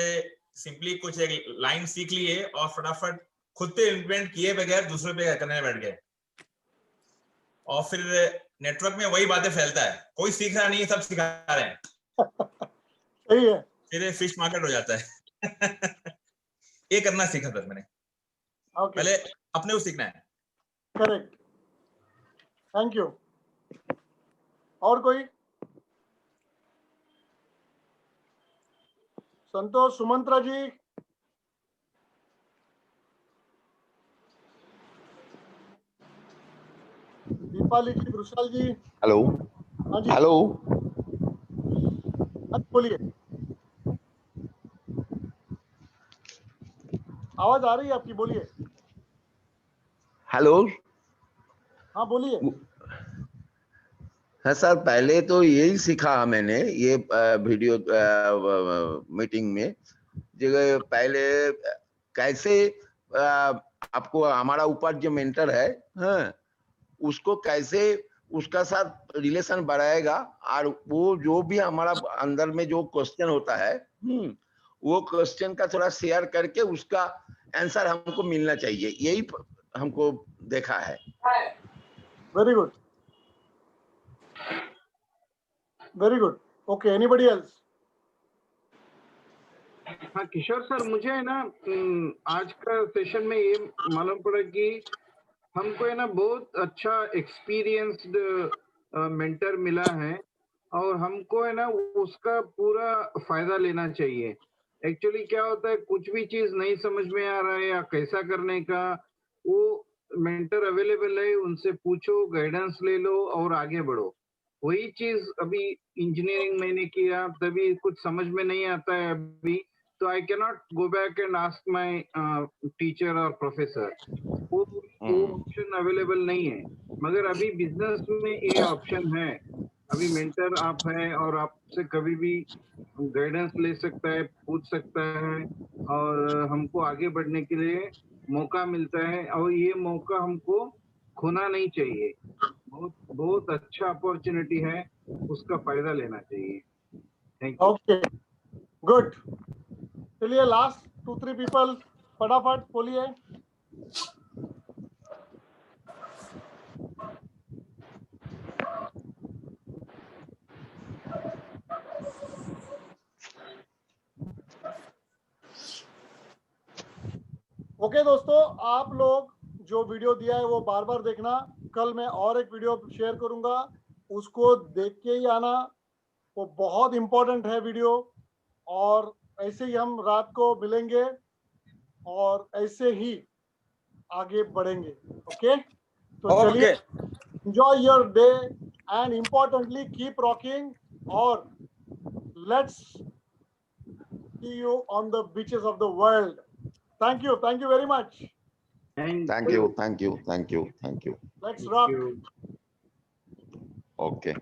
सिंपली कुछ एक लाइन सीख लिए और फटाफट खुद पे इम्प्लीमेंट किए बगैर दूसरों पे करने बैठ गए, और फिर नेटवर्क में वही बातें फैलता है, कोई सीख रहा नहीं है, सब सिखा रहे हैं, सही है। फिर फिश मार्केट हो जाता है। ये करना सीखा सर मैंने, ओके, पहले अपने को सीखना है। Correct, thank you. और कोई? संतोष सुमंत्रा जी, दीपाली जी, वृषाल जी। हेलो हाँ जी, हेलो हाँ जी, बोलिए, आवाज आ रही है आपकी, बोलिए। हेलो। हाँ बोलिए। हाँ सर, पहले तो यही सीखा मैंने ये वीडियो मीटिंग में, जो पहले कैसे आपको हमारा ऊपर जो मेंटर है, हाँ, उसको कैसे उसका साथ रिलेशन बढ़ाएगा, और वो जो भी हमारा अंदर में जो क्वेश्चन होता है, वो क्वेश्चन का थोड़ा शेयर करके उसका आंसर हमको मिलना चाहिए, यही हमको देखा है। Very good, very good. Okay, anybody else? हाँ किशोर सर, मुझे है ना आज का सेशन में ये मालूम पड़ा कि हमको है ना बहुत अच्छा एक्सपीरियंस्ड मेंटर मिला है, और हमको है ना उसका पूरा फायदा लेना चाहिए। एक्चुअली क्या होता है, कुछ भी चीज नहीं समझ में आ रहा है या कैसा करने का, वो मेंटर अवेलेबल है, उनसे पूछो, गाइडेंस ले लो और आगे बढ़ो। वही चीज अभी इंजीनियरिंग मैंने किया, तभी कुछ समझ में नहीं आता है अभी, तो I can not go back and ask my teacher और प्रोफेसर, वो ऑप्शन अवेलेबल नहीं है। मगर अभी बिजनेस में ये ऑप्शन है, अभी मेंटर आप है और आपसे कभी भी गाइडेंस ले सकता है, पूछ सकता है, और हमको आगे बढ़ने के लिए मौका मिलता है, और ये मौका हमको खोना नहीं चाहिए। बहुत बहुत अच्छा अपॉर्चुनिटी है, उसका फायदा लेना चाहिए। Thank you. Okay, good. चलिए लास्ट 2-3 पीपल फटाफट बोलिए। ओके दोस्तों, आप लोग जो वीडियो दिया है वो बार बार देखना। कल मैं और एक वीडियो शेयर करूंगा, उसको देख के ही आना, वो बहुत इंपॉर्टेंट है वीडियो। और ऐसे ही हम रात को मिलेंगे और ऐसे ही आगे बढ़ेंगे। ओके, तो चलिए, enjoy your day and importantly keep rocking, और let's see you on the beaches of the world. Thank you very much. Thank you, thank you, thank you, thank you. Let's rock. Okay.